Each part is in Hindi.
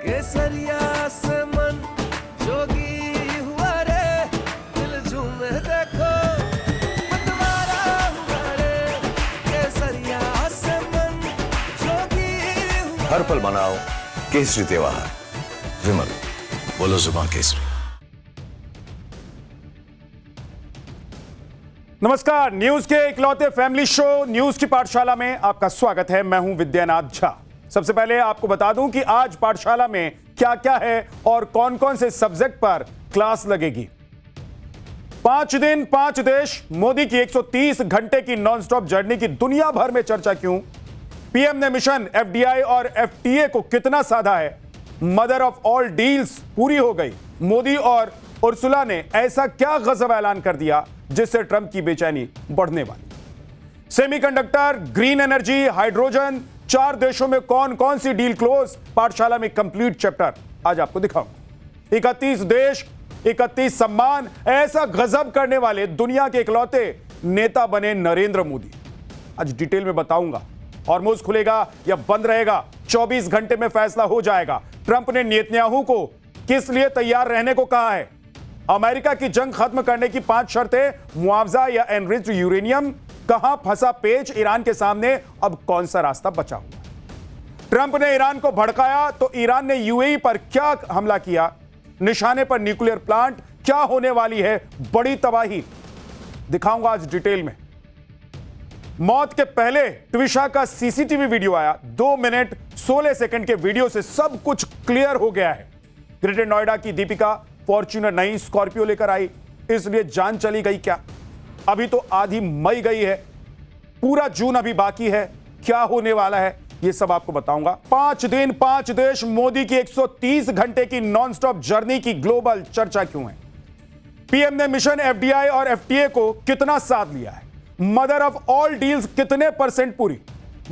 केसरिया से मन जोगी हुआ रे, दिल झूमे देखो मतवारा हुआ रे, केसरिया से मन जोगी हुआ। हर पल मनाओ केसरी त्योहार। विमल, बोलो जुबान केसरी। नमस्कार, न्यूज के इकलौते फैमिली शो न्यूज की पाठशाला में आपका स्वागत है। मैं हूं विद्यानाथ झा। सबसे पहले आपको बता दूं कि आज पाठशाला में क्या क्या है और कौन कौन से सब्जेक्ट पर क्लास लगेगी। 5 दिन 5 देश, मोदी की 130 घंटे की नॉनस्टॉप जर्नी की दुनिया भर में चर्चा क्यों? पीएम ने मिशन एफडीआई और एफटीए को कितना साधा है? मदर ऑफ ऑल डील्स पूरी हो गई। मोदी और उर्सुला ने ऐसा क्या गजब ऐलान कर दिया जिससे ट्रंप की बेचैनी बढ़ने वाली? सेमीकंडक्टर, ग्रीन एनर्जी, हाइड्रोजन, 4 देशों में कौन कौन सी डील क्लोज? पाठशाला में कंप्लीट चैप्टर आज आपको दिखाऊंगा। 31 देश, 31 सम्मान, ऐसा गजब करने वाले दुनिया के इकलौते नेता बने नरेंद्र मोदी। आज डिटेल में बताऊंगा। हॉर्मुज़ खुलेगा या बंद रहेगा, 24 घंटे में फैसला हो जाएगा। ट्रंप ने नेतन्याहू को किस लिए तैयार रहने को कहा है? अमेरिका की जंग खत्म करने की 5 शर्तें, मुआवजा या एनरिच्ड यूरेनियम, कहां फंसा पेच ईरान के सामने, अब कौन सा रास्ता बचा हुआ? ट्रंप ने ईरान को भड़काया तो ईरान ने यूएई पर क्या हमला किया? निशाने पर न्यूक्लियर प्लांट, क्या होने वाली है बड़ी तबाही? दिखाऊंगा आज डिटेल में। मौत के पहले ट्विशा का सीसीटीवी वीडियो आया। 2 मिनट 16 सेकंड के वीडियो से सब कुछ क्लियर हो गया है। ग्रेटर नोएडा की दीपिका फॉर्च्यूनर नहीं स्कॉर्पियो लेकर आई, इसलिए जान चली गई क्या? अभी तो आधी मई गई है, पूरा जून अभी बाकी है। क्या होने वाला है ये सब आपको बताऊंगा। 5 दिन 5 देश, मोदी की 130 घंटे की नॉनस्टॉप जर्नी की ग्लोबल चर्चा क्यों है? पीएम ने मिशन एफडीआई और एफटीए को कितना साथ लिया है? मदर ऑफ ऑल डील्स कितने % पूरी?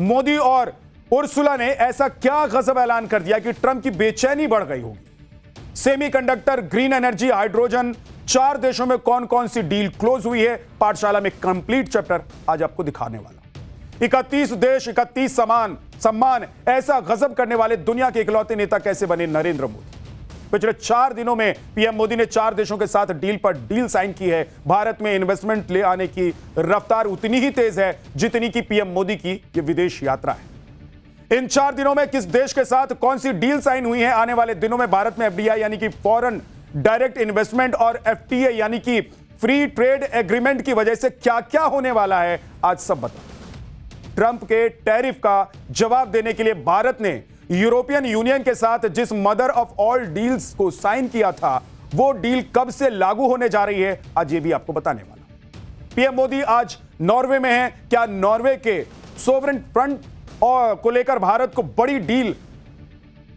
मोदी और उर्सुला ने ऐसा क्या गजब ऐलान कर दिया कि ट्रंप की बेचैनी बढ़ गई होगी? सेमीकंडक्टर, ग्रीन एनर्जी, हाइड्रोजन, 4 देशों में कौन कौन सी डील क्लोज हुई है? पाठशाला में कंप्लीट चैप्टर आज आपको दिखाने वाला। 31 देश, 31 सम्मान, ऐसा गजब करने वाले दुनिया के इकलौते नेता कैसे बने नरेंद्र मोदी? पिछले 4 दिनों में पीएम मोदी ने 4 देशों के साथ डील पर डील साइन की है। भारत में इन्वेस्टमेंट ले आने की रफ्तार उतनी ही तेज है जितनी की पीएम मोदी की यह विदेश यात्रा है। इन 4 दिनों में किस देश के साथ कौन सी डील साइन हुई है? आने वाले दिनों में भारत में एफडीआई यानी कि फॉरेन डायरेक्ट इन्वेस्टमेंट और एफटीए यानी कि फ्री ट्रेड एग्रीमेंट की वजह से क्या क्या होने वाला है, आज सब बता। ट्रंप के टैरिफ का जवाब देने के लिए भारत ने यूरोपियन यूनियन के साथ जिस मदर ऑफ ऑल डील्स को साइन किया था, वो डील कब से लागू होने जा रही है, आज ये भी आपको बताने वाला। पीएम मोदी आज नॉर्वे में है। क्या नॉर्वे के सोवरेन फंड और को लेकर भारत को बड़ी डील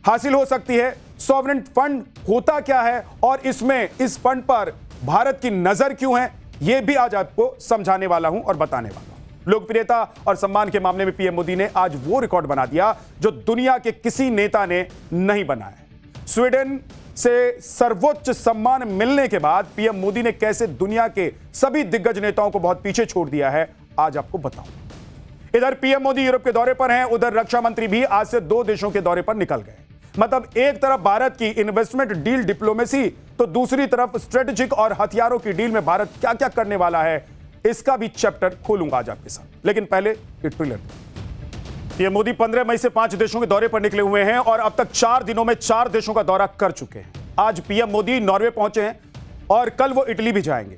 हासिल हो सकती है? सॉवरेन फंड होता क्या है और इसमें इस फंड पर भारत की नजर क्यों है, यह भी आज आपको समझाने वाला हूं और बताने वाला हूं। लोकप्रियता और सम्मान के मामले में पीएम मोदी ने आज वो रिकॉर्ड बना दिया जो दुनिया के किसी नेता ने नहीं बनाया। स्वीडन से सर्वोच्च सम्मान मिलने के बाद पीएम मोदी ने कैसे दुनिया के सभी दिग्गज नेताओं को बहुत पीछे छोड़ दिया है, आज आपको बताऊं। इधर पीएम मोदी यूरोप के दौरे पर हैं, उधर रक्षा मंत्री भी आज से 2 देशों के दौरे पर निकल गए। मतलब एक तरफ भारत की इन्वेस्टमेंट डील डिप्लोमेसी, तो दूसरी तरफ स्ट्रेटेजिक और हथियारों की डील में भारत क्या क्या करने वाला है, इसका भी चैप्टर खोलूंगा आज आपके साथ। लेकिन पहले ट्रेलर। पीएम मोदी 15 मई से 5 देशों के दौरे पर निकले हुए हैं और अब तक 4 दिनों में 4 देशों का दौरा कर चुके हैं। आज पीएम मोदी नॉर्वे पहुंचे हैं और कल वो इटली भी जाएंगे।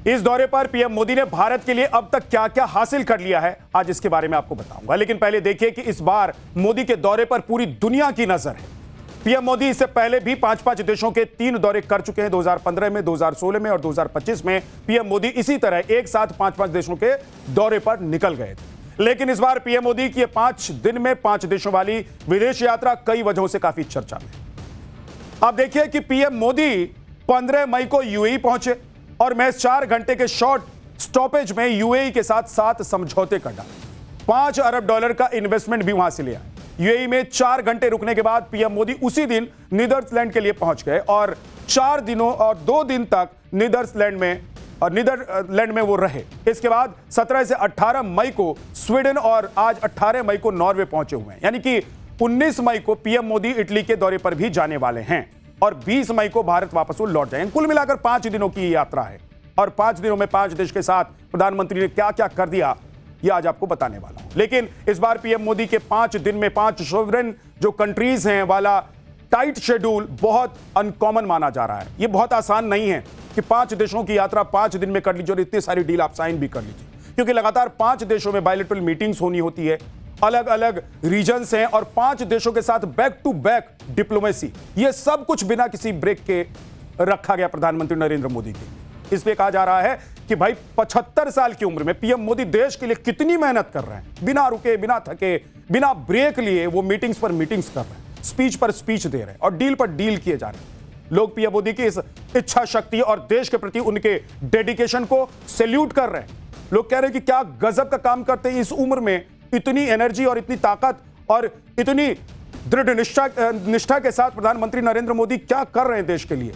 इस दौरे पर पीएम मोदी ने भारत के लिए अब तक क्या क्या हासिल कर लिया है, आज इसके बारे में आपको बताऊंगा। लेकिन पहले देखिए कि इस बार मोदी के दौरे पर पूरी दुनिया की नजर है। पीएम मोदी इससे पहले भी 5-5 देशों के 3 दौरे कर चुके हैं। 2015 में, 2016 में और 2025 में पीएम मोदी इसी तरह एक साथ 5-5 देशों के दौरे पर निकल गए थे। लेकिन इस बार पीएम मोदी की 5 दिन में 5 देशों वाली विदेश यात्रा कई वजहों से काफी चर्चा में। अब देखिए कि पीएम मोदी 15 मई को यूएई पहुंचे और महज 4 घंटे के शॉर्ट स्टॉपेज में यूएई के साथ 7 समझौते कर डाले। $5 अरब का इन्वेस्टमेंट भी वहां से लिया। यूएई में 4 घंटे रुकने के बाद पीएम मोदी उसी दिन नीदरलैंड के लिए पहुंच गए और 4 दिनों और 2 दिन तक नीदरलैंड में वो रहे। इसके बाद 17 से 18 मई को स्वीडन और आज 18 मई को नॉर्वे पहुंचे हुए हैं। यानी कि 19 मई को पीएम मोदी इटली के दौरे पर भी जाने वाले हैं और 20 मई को भारत वापस लौट जाएंगे। कुल मिलाकर 5 दिनों की यात्रा है और 5 दिनों में 5 देश के साथ प्रधानमंत्री ने क्या क्या कर दिया यह आज आपको बताने वाला हूं। लेकिन इस बार पीएम मोदी के 5 दिन में 5 सोवरेन जो कंट्रीज हैं वाला टाइट शेड्यूल बहुत अनकॉमन माना जा रहा है। यह बहुत आसान नहीं है कि 5 देशों की यात्रा 5 दिन में कर लीजिए और इतनी सारी डील आप साइन भी कर लीजिए, क्योंकि लगातार 5 देशों में बायलैटरल मीटिंग्स होनी होती है, अलग अलग रीजन्स हैं और 5 देशों के साथ बैक टू बैक डिप्लोमेसी, यह सब कुछ बिना किसी ब्रेक के रखा गया प्रधानमंत्री नरेंद्र मोदी के। इसलिए कहा जा रहा है कि भाई 75 साल की उम्र में पीएम मोदी देश के लिए कितनी मेहनत कर रहे हैं, बिना रुके, बिना थके, बिना ब्रेक लिए वो मीटिंग्स पर मीटिंग्स कर रहे हैं, स्पीच पर स्पीच दे रहे हैं और डील पर डील किए जा रहे हैं। लोग पीएम मोदी की इस इच्छा शक्ति और देश के प्रति उनके डेडिकेशन को सैल्यूट कर रहे हैं। लोग कह रहे हैं कि क्या गजब का काम करते हैं, इस उम्र में इतनी एनर्जी और इतनी ताकत और इतनी दृढ़ निष्ठा के साथ प्रधानमंत्री नरेंद्र मोदी क्या कर रहे हैं देश के लिए।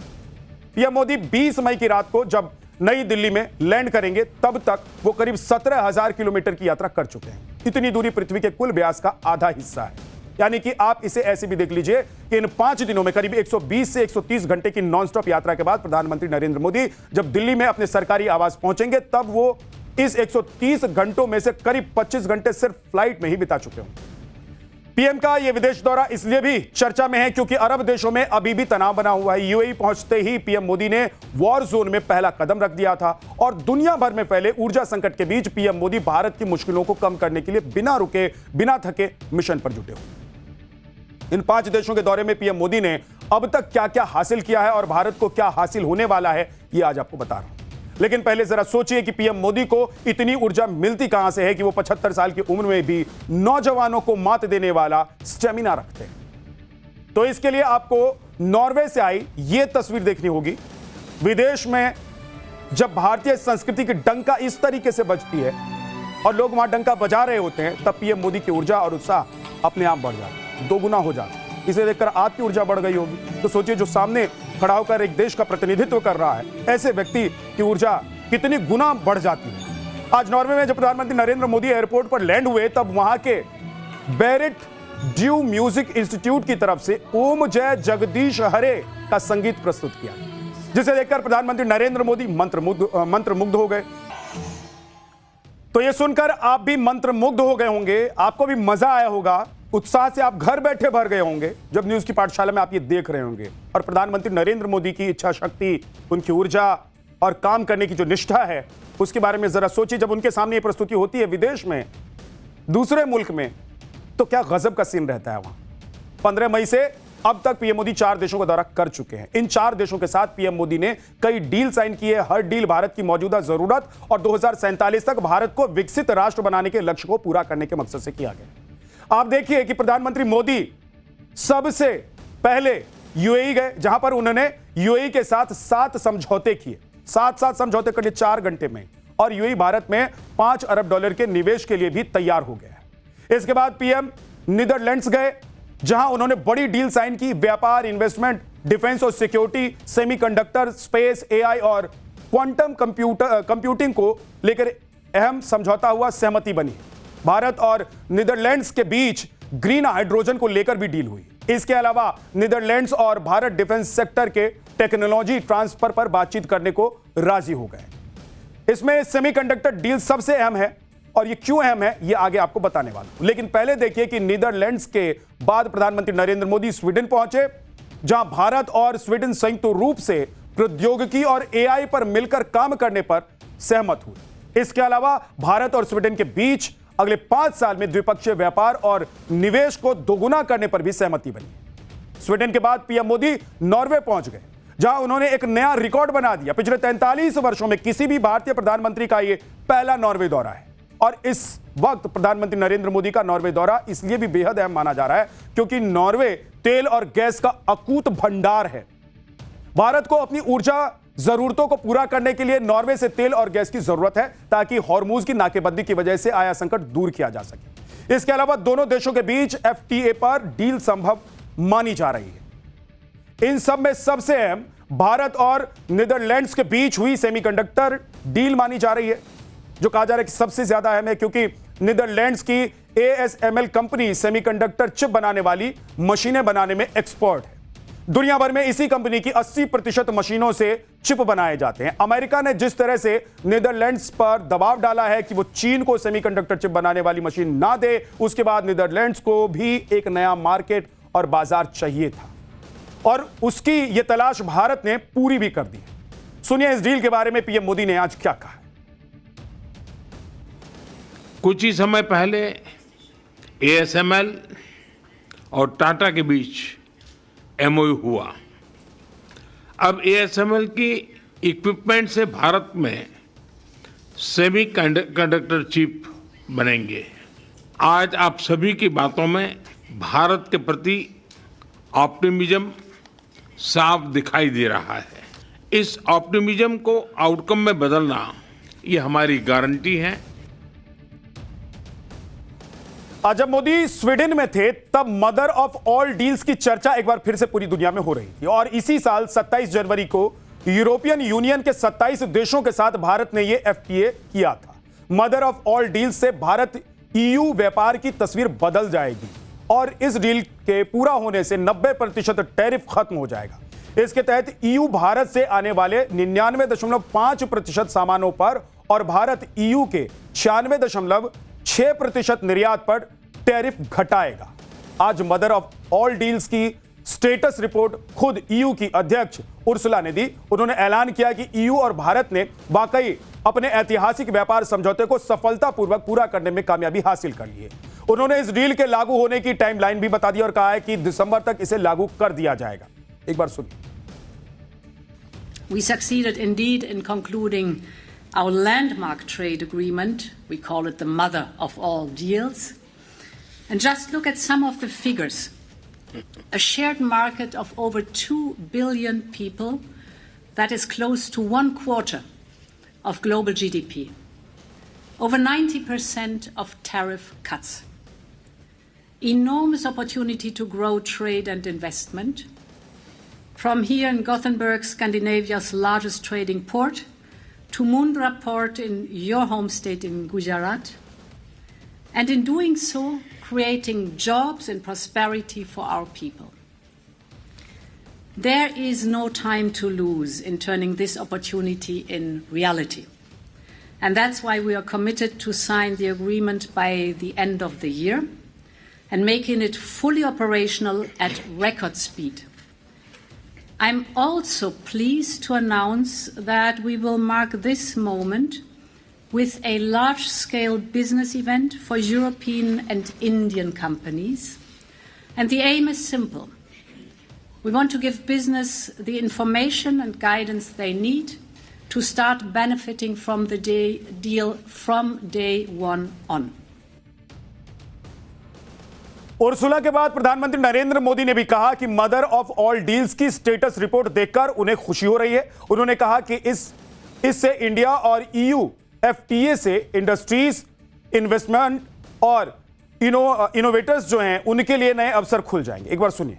पीएम मोदी 20 मई की रात को जब नई दिल्ली में लैंड करेंगे तब तक वो करीब 17,000 किलोमीटर की यात्रा कर चुके हैं। इतनी दूरी पृथ्वी के कुल व्यास का आधा हिस्सा है। यानी कि आप इसे ऐसे भी देख लीजिए कि इन 5 दिनों में करीब 120 से 130 घंटे की नॉनस्टॉप यात्रा के बाद प्रधानमंत्री नरेंद्र मोदी जब दिल्ली में अपने सरकारी आवास पहुंचेंगे तब वो इस 130 घंटों में से करीब 25 घंटे सिर्फ फ्लाइट में ही बिता चुके होंगे। पीएम का यह विदेश दौरा इसलिए भी चर्चा में है क्योंकि अरब देशों में अभी भी तनाव बना हुआ है। यूएई पहुंचते ही पीएम मोदी ने वॉर जोन में पहला कदम रख दिया था और दुनिया भर में फैले ऊर्जा संकट के बीच पीएम मोदी भारत की मुश्किलों को कम करने के लिए बिना रुके, बिना थके मिशन पर जुटे हुए। इन 5 देशों के दौरे में पीएम मोदी ने अब तक क्या क्या हासिल किया है और भारत को क्या हासिल होने वाला है, यह आज आपको बता रहा हूं। लेकिन पहले जरा सोचिए कि पीएम मोदी को इतनी ऊर्जा मिलती कहां से है कि वो 75 साल की उम्र में भी नौजवानों को मात देने वाला स्टेमिना रखते हैं। तो इसके लिए आपको नॉर्वे से आई यह तस्वीर देखनी होगी। विदेश में जब भारतीय संस्कृति की डंका इस तरीके से बजती है और लोग वहां डंका बजा रहे होते हैं तब पीएम मोदी की ऊर्जा और उत्साह अपने आप बढ़ जाता है, दोगुना हो जाता है। इसे देखकर आपकी ऊर्जा बढ़ गई होगी। तो सोचिए जो सामने खड़ा होकर एक देश का प्रतिनिधित्व कर रहा है, ऐसे व्यक्ति की ऊर्जा कितनी गुना बढ़ जाती है। आज नॉर्वे में जब प्रधानमंत्री नरेंद्र मोदी एयरपोर्ट पर लैंड हुए तब वहां के बेरिट ड्यू म्यूजिक इंस्टीट्यूट की तरफ से ओम जय जगदीश हरे का संगीत प्रस्तुत किया, जिसे देखकर प्रधानमंत्री नरेंद्र मोदी मंत्रमुग्ध हो गए। तो यह सुनकर आप भी मंत्रमुग्ध हो गए होंगे, आपको भी मजा आया होगा, उत्साह से आप घर बैठे भर गए होंगे जब न्यूज की पाठशाला में आप ये देख रहे होंगे। और प्रधानमंत्री नरेंद्र मोदी की इच्छा शक्ति, उनकी ऊर्जा और काम करने की जो निष्ठा है उसके बारे में जरा सोचिए। जब उनके सामने ये प्रस्तुति होती है विदेश में, दूसरे मुल्क में, तो क्या गजब का सीन रहता है वहां। 15 मई से अब तक पीएम मोदी 4 देशों का दौरा कर चुके हैं। इन 4 देशों के साथ पीएम मोदी ने कई डील साइन किए। हर डील भारत की मौजूदा जरूरत और 2047 तक भारत को विकसित राष्ट्र बनाने के लक्ष्य को पूरा करने के मकसद से किया गया। आप देखिए कि प्रधानमंत्री मोदी सबसे पहले यूएई गए, जहां पर उन्होंने यूएई के साथ 7 समझौते किए। 7 समझौते कर लिए 4 घंटे में और यूएई भारत में $5 अरब के निवेश के लिए भी तैयार हो गया। इसके बाद पीएम नीदरलैंड्स गए, जहां उन्होंने बड़ी डील साइन की। व्यापार, इन्वेस्टमेंट, डिफेंस और सिक्योरिटी, सेमीकंडक्टर, स्पेस, एआई और क्वांटम कंप्यूटिंग को लेकर अहम समझौता हुआ, सहमति बनी। भारत और नीदरलैंड्स के बीच ग्रीन हाइड्रोजन को लेकर भी डील हुई। इसके अलावा नीदरलैंड्स और भारत डिफेंस सेक्टर के टेक्नोलॉजी ट्रांसफर पर बातचीत करने को राजी हो गए। इसमें सेमीकंडक्टर डील सबसे अहम है और ये क्यों अहम है ये आगे आपको बताने वाला हूं। लेकिन पहले देखिए कि नीदरलैंड्स के बाद प्रधानमंत्री नरेंद्र मोदी स्वीडन पहुंचे, जहां भारत और स्वीडन संयुक्त रूप से प्रौद्योगिकी और एआई पर मिलकर काम करने पर सहमत हुए। इसके अलावा भारत और स्वीडन के बीच अगले 5 साल में द्विपक्षीय व्यापार और निवेश को दोगुना करने पर भी सहमति बनी। स्वीडन के बाद पीएम मोदी नॉर्वे पहुंच गए, जहां उन्होंने एक नया रिकॉर्ड बना दिया। पिछले 43 वर्षों में किसी भी भारतीय प्रधानमंत्री का यह पहला नॉर्वे दौरा है और इस वक्त प्रधानमंत्री नरेंद्र मोदी का नॉर्वे दौरा इसलिए भी बेहद अहम माना जा रहा है क्योंकि नॉर्वे तेल और गैस का अकूत भंडार है। भारत को अपनी ऊर्जा जरूरतों को पूरा करने के लिए नॉर्वे से तेल और गैस की जरूरत है ताकि हॉर्मूज की नाकेबंदी की वजह से आया संकट दूर किया जा सके। इसके अलावा दोनों देशों के बीच एफटीए पर डील संभव मानी जा रही है। इन सब में सबसे अहम भारत और नीदरलैंड्स के बीच हुई सेमीकंडक्टर डील मानी जा रही है, जो कहा जा रहा है कि सबसे ज्यादा अहम है क्योंकि नीदरलैंड्स की ASML कंपनी सेमीकंडक्टर चिप बनाने वाली मशीनें बनाने में एक्सपर्ट है। दुनिया भर में इसी कंपनी की 80% मशीनों से चिप बनाए जाते हैं। अमेरिका ने जिस तरह से नीदरलैंड्स पर दबाव डाला है कि वो चीन को सेमीकंडक्टर चिप बनाने वाली मशीन ना दे, उसके बाद नीदरलैंड्स को भी एक नया मार्केट और बाजार चाहिए था और उसकी ये तलाश भारत ने पूरी भी कर दी। सुनिए इस डील के बारे में पीएम मोदी ने आज क्या कहा। कुछ ही समय पहले ASML और टाटा के बीच MOU हुआ। अब ASML की इक्विपमेंट से भारत में सेमी कंडक्टर चिप बनेंगे। आज आप सभी की बातों में भारत के प्रति ऑप्टिमिज्म साफ दिखाई दे रहा है। इस ऑप्टिमिज्म को आउटकम में बदलना ये हमारी गारंटी है। आज जब मोदी स्वीडन में थे तब मदर ऑफ ऑल डील्स की चर्चा एक बार फिर से पूरी दुनिया में हो रही थी और इसी साल 27 जनवरी को यूरोपियन यूनियन के 27 देशों के साथ भारत ने यह FTA किया था। मदर ऑफ ऑल डील्स से भारत EU व्यापार की तस्वीर बदल जाएगी और इस डील के पूरा होने से 90% टैरिफ खत्म हो जाएगा। इसके तहत EU भारत से आने वाले 99.5% सामानों पर और भारत EU के 96.6% निर्यात पर टैरिफ घटाएगा। आज मदर ऑफ ऑल डील्स की स्टेटस रिपोर्ट खुद EU की अध्यक्ष उर्सुला ने दी। उन्होंने ऐलान किया कि EU और भारत ने वाकई अपने ऐतिहासिक व्यापार समझौते को सफलतापूर्वक पूरा करने में कामयाबी हासिल कर ली है। उन्होंने इस डील के लागू होने की टाइमलाइन भी बता दी और कहा है कि दिसंबर तक इसे लागू कर दिया जाएगा। एक बार सुनिए। We succeeded indeed in concluding our landmark trade agreement. We call it the mother of all deals. And just look at some of the figures. A shared market of over 2 billion people, that is close to 1/4 of global GDP. Over 90% of tariff cuts. Enormous opportunity to grow trade and investment. From here in Gothenburg, Scandinavia's largest trading port, to Mundra port in your home state in Gujarat. And in doing so, creating jobs and prosperity for our people. There is no time to lose in turning this opportunity in reality. And that's why we are committed to sign the agreement by the end of the year and making it fully operational at record speed. I'm also pleased to announce that we will mark this moment with a large-scale business event for European and Indian companies. And the aim is simple. We want to give business the information and guidance they need to start benefiting from the deal from day one on. Ursula के बाद प्रधानमंत्री नरेंद्र मोदी ने भी कहा कि मदर ऑफ ऑल डील्स की स्टेटस रिपोर्ट देखकर उन्हें खुशी हो रही है। उन्होंने कहा कि इससे इंडिया और EU FTA से इंडस्ट्रीज, इन्वेस्टमेंट और इनोवेटर्स जो हैं उनके लिए नए अवसर खुल जाएंगे। एक बार सुनिए।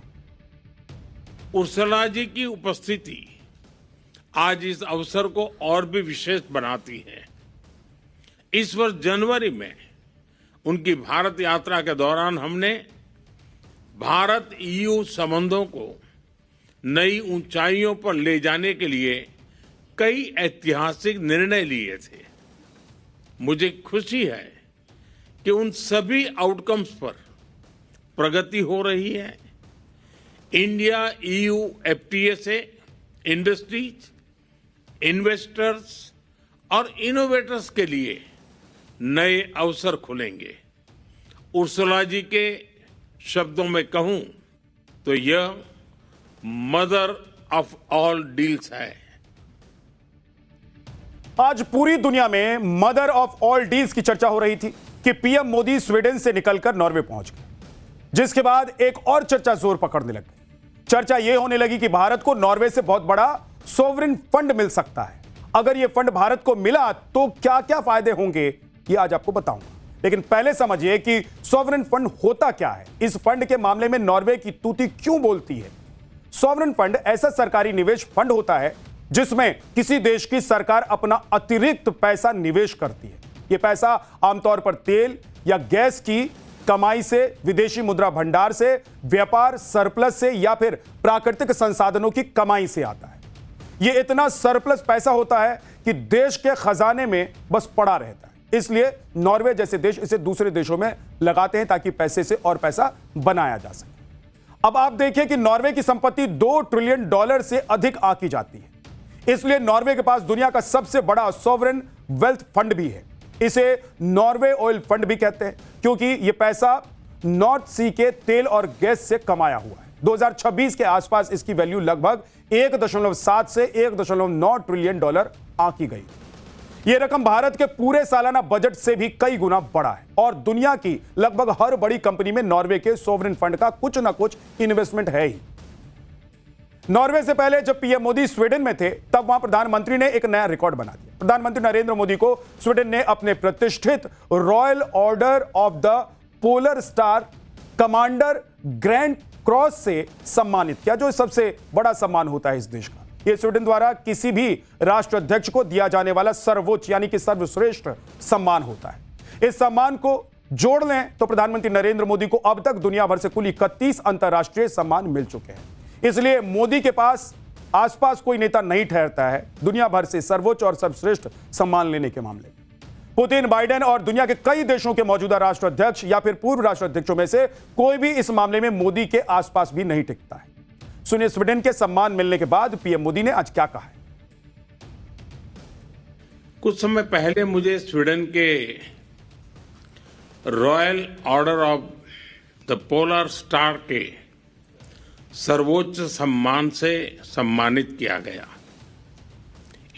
उर्सुला जी की उपस्थिति आज इस अवसर को और भी विशेष बनाती है। इस वर्ष जनवरी में उनकी भारत यात्रा के दौरान हमने भारत EU संबंधों को नई ऊंचाइयों पर ले जाने के लिए कई ऐतिहासिक निर्णय लिए थे। मुझे खुशी है कि उन सभी आउटकम्स पर प्रगति हो रही है। इंडिया EU FTA से इंडस्ट्रीज, इन्वेस्टर्स और इनोवेटर्स के लिए नए अवसर खुलेंगे। उर्सुला जी के शब्दों में कहूं तो यह मदर ऑफ ऑल डील्स है। आज पूरी दुनिया में मदर ऑफ ऑल डील्स की चर्चा हो रही थी कि पीएम मोदी स्वीडन से निकलकर नॉर्वे पहुंच गए, जिसके बाद एक और चर्चा जोर पकड़ने लग गई। चर्चा यह होने लगी कि भारत को नॉर्वे से बहुत बड़ा सोवरेन फंड मिल सकता है। अगर यह फंड भारत को मिला तो क्या क्या फायदे होंगे, ये आज आपको बताऊंगा। लेकिन पहले समझिए कि सॉवरेन फंड होता क्या है। इस फंड के मामले में नॉर्वे की तूती क्यों बोलती है। सॉवरेन फंड ऐसा सरकारी निवेश फंड होता है जिसमें किसी देश की सरकार अपना अतिरिक्त पैसा निवेश करती है। ये पैसा आमतौर पर तेल या गैस की कमाई से, विदेशी मुद्रा भंडार से, व्यापार सरप्लस से या फिर प्राकृतिक संसाधनों की कमाई से आता है। यह इतना सरप्लस पैसा होता है कि देश के खजाने में बस पड़ा रहता है। इसलिए नॉर्वे जैसे देश इसे दूसरे देशों में लगाते हैं ताकि पैसे से और पैसा बनाया जा सके। अब आप देखिए कि नॉर्वे की संपत्ति $2 ट्रिलियन से अधिक आंकी जाती है। इसलिए नॉर्वे के पास दुनिया का सबसे बड़ा सॉवरेन वेल्थ फंड भी है। इसे नॉर्वे ऑयल फंड भी कहते हैं क्योंकि यह पैसा नॉर्थ सी के तेल और गैस से कमाया हुआ है। 2026 के आसपास इसकी वैल्यू लगभग 1.7 से 1.9 ट्रिलियन डॉलर आंकी गई। यह रकम भारत के पूरे सालाना बजट से भी कई गुना बड़ा है और दुनिया की लगभग हर बड़ी कंपनी में नॉर्वे के सॉवरेन फंड का कुछ ना कुछ इन्वेस्टमेंट है ही। नॉर्वे से पहले जब पीएम मोदी स्वीडन में थे तब वहां प्रधानमंत्री ने एक नया रिकॉर्ड बना दिया। प्रधानमंत्री नरेंद्र मोदी को स्वीडन ने अपने प्रतिष्ठित royal order of the polar star commander grand cross से सम्मानित किया, जो सबसे बड़ा सम्मान होता है इस देश का। यह स्वीडन द्वारा किसी भी राष्ट्राध्यक्ष को दिया जाने वाला सर्वोच्च यानी कि सर्वश्रेष्ठ सम्मान होता है। इस सम्मान को जोड़ लें तो प्रधानमंत्री नरेंद्र मोदी को अब तक दुनिया भर से कुल 31 अंतर्राष्ट्रीय सम्मान मिल चुके हैं। इसलिए मोदी के पास आसपास कोई नेता नहीं ठहरता है दुनिया भर से सर्वोच्च और सर्वश्रेष्ठ सम्मान लेने के मामले में। पुतिन, बाइडेन और दुनिया के कई देशों के मौजूदा राष्ट्राध्यक्ष या फिर पूर्व राष्ट्राध्यक्षों में से कोई भी इस मामले में मोदी के आसपास भी नहीं टिकता है। सुनिए स्वीडन के सम्मान मिलने के बाद पीएम मोदी ने आज क्या कहा है। कुछ समय पहले मुझे स्वीडन के royal order of the polar star के सर्वोच्च सम्मान से सम्मानित किया गया।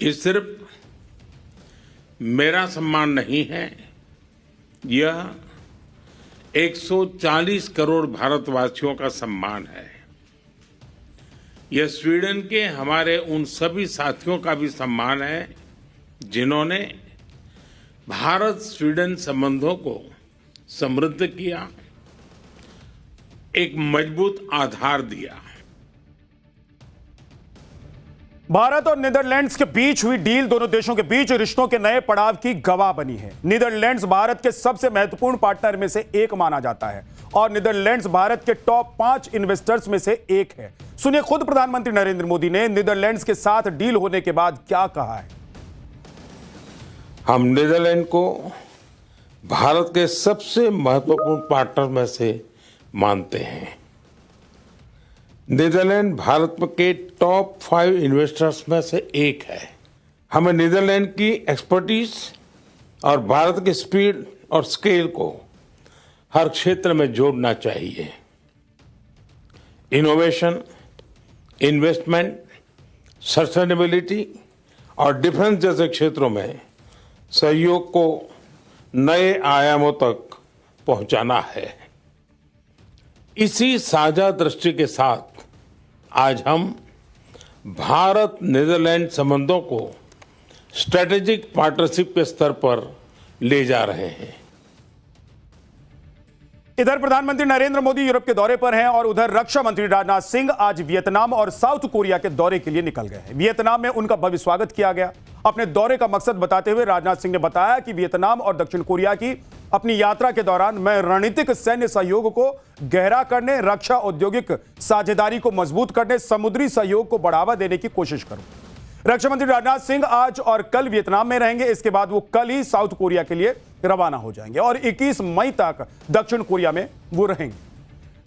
ये सिर्फ मेरा सम्मान नहीं है, यह 140 करोड़ भारतवासियों का सम्मान है। यह स्वीडन के हमारे उन सभी साथियों का भी सम्मान है जिन्होंने भारत स्वीडन संबंधों को समृद्ध किया, एक मजबूत आधार दिया। भारत और नीदरलैंड्स के बीच हुई डील दोनों देशों के बीच रिश्तों के नए पड़ाव की गवाह बनी है। नीदरलैंड्स भारत के सबसे महत्वपूर्ण पार्टनर में से एक माना जाता है और नीदरलैंड्स भारत के टॉप 5 इन्वेस्टर्स में से एक है। सुनिए खुद प्रधानमंत्री नरेंद्र मोदी ने नीदरलैंड्स के साथ डील होने के बाद क्या कहा है। हम नीदरलैंड को भारत के सबसे महत्वपूर्ण पार्टनर में से मानते हैं। नीदरलैंड भारत के टॉप 5 इन्वेस्टर्स में से एक है। हमें नीदरलैंड की एक्सपर्टीज और भारत की स्पीड और स्केल को हर क्षेत्र में जोड़ना चाहिए। इनोवेशन, इन्वेस्टमेंट, सस्टेनेबिलिटी और डिफेंस जैसे क्षेत्रों में सहयोग को नए आयामों तक पहुंचाना है। इसी साझा दृष्टि के साथ आज हम भारत नीदरलैंड संबंधों को स्ट्रेटेजिक पार्टनरशिप के स्तर पर ले जा रहे हैं। इधर प्रधानमंत्री नरेंद्र मोदी यूरोप के दौरे पर हैं और उधर रक्षा मंत्री राजनाथ सिंह आज वियतनाम और साउथ कोरिया के दौरे के लिए निकल गए हैं। वियतनाम में उनका भव्य स्वागत किया गया। अपने दौरे का मकसद बताते हुए राजनाथ सिंह ने बताया कि वियतनाम और दक्षिण कोरिया की अपनी यात्रा के दौरान मैं रणनीतिक सैन्य सहयोग को गहरा करने, रक्षा औद्योगिक साझेदारी को मजबूत करने, समुद्री सहयोग को बढ़ावा देने की कोशिश करूंगा। रक्षा मंत्री राजनाथ सिंह आज और कल वियतनाम में रहेंगे। इसके बाद वो कल ही साउथ कोरिया के लिए रवाना हो जाएंगे और 21 मई तक दक्षिण कोरिया में वो रहेंगे।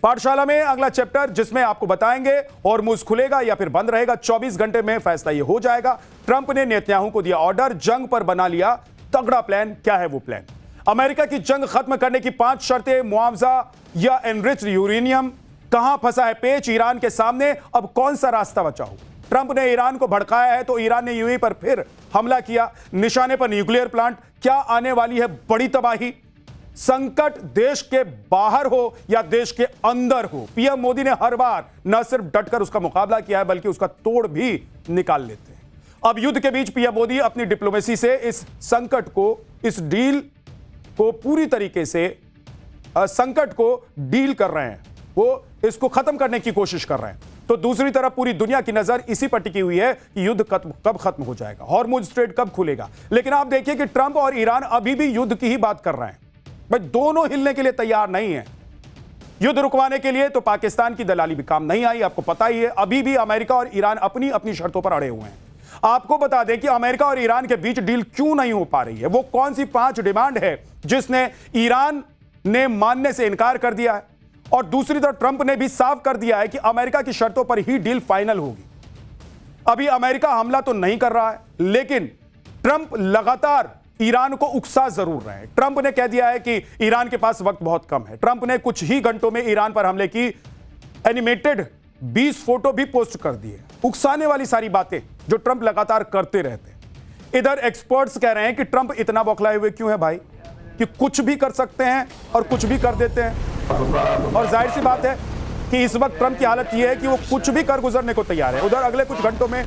पाठशाला में अगला चैप्टर जिसमें आपको बताएंगे हॉर्मुज़ खुलेगा या फिर बंद रहेगा। 24 घंटे में फैसला ये हो जाएगा। ट्रंप ने नेतन्याहू को दिया ऑर्डर, जंग पर बना लिया तगड़ा प्लान। क्या है वो प्लान? अमेरिका की जंग खत्म करने की 5 शर्तें, मुआवजा या एनरिच्ड यूरेनियम। कहां फंसा है पेच ईरान के सामने, अब कौन सा रास्ता बचा हो? ट्रंप ने ईरान को भड़काया है तो ईरान ने यूएई पर फिर हमला किया, निशाने पर न्यूक्लियर प्लांट। क्या आने वाली है बड़ी तबाही? संकट देश के बाहर हो या देश के अंदर हो, पीएम मोदी ने हर बार न सिर्फ डटकर उसका मुकाबला किया है बल्कि उसका तोड़ भी निकाल लेते हैं। अब युद्ध के बीच पीएम मोदी अपनी डिप्लोमेसी से इस संकट को, इस डील को पूरी तरीके से संकट को डील कर रहे हैं। वो इसको खत्म करने की कोशिश कर रहे हैं। तो दूसरी तरफ पूरी दुनिया की नजर इसी पर टिकी हुई है कि युद्ध कब खत्म हो जाएगा, हॉर्मुज स्ट्रेट कब खुलेगा। लेकिन आप देखिए कि ट्रंप और ईरान अभी भी युद्ध की ही बात कर रहे हैं। भाई दोनों हिलने के लिए तैयार नहीं है। युद्ध रुकवाने के लिए तो पाकिस्तान की दलाली भी काम नहीं आई, आपको पता ही है। अभी भी अमेरिका और ईरान अपनी अपनी शर्तों पर अड़े हुए हैं। आपको बता दें कि अमेरिका और ईरान के बीच डील क्यों नहीं हो पा रही है, वो कौन सी 5 डिमांड है जिसने ईरान ने मानने से इनकार कर दिया है। और दूसरी तरफ ट्रंप ने भी साफ कर दिया है कि अमेरिका की शर्तों पर ही डील फाइनल होगी। अभी अमेरिका हमला तो नहीं कर रहा है, लेकिन ट्रंप लगातार ईरान को उकसा जरूर रहे हैं। ट्रंप ने कह दिया है कि ईरान के पास वक्त बहुत कम है। ट्रंप ने कुछ ही घंटों में ईरान पर हमले की एनिमेटेड 20 फोटो भी पोस्ट कर दिए। उकसाने वाली सारी बातें जो ट्रंप लगातार करते रहते हैं। इधर एक्सपर्ट्स कह रहे हैं कि ट्रंप इतना बौखलाए हुए क्यों है भाई, कि कुछ भी कर सकते हैं और कुछ भी कर देते हैं। और जाहिर सी बात है कि इस वक्त ट्रंप की हालत यह है कि वो कुछ भी कर गुजरने को तैयार है। उधर अगले कुछ घंटों में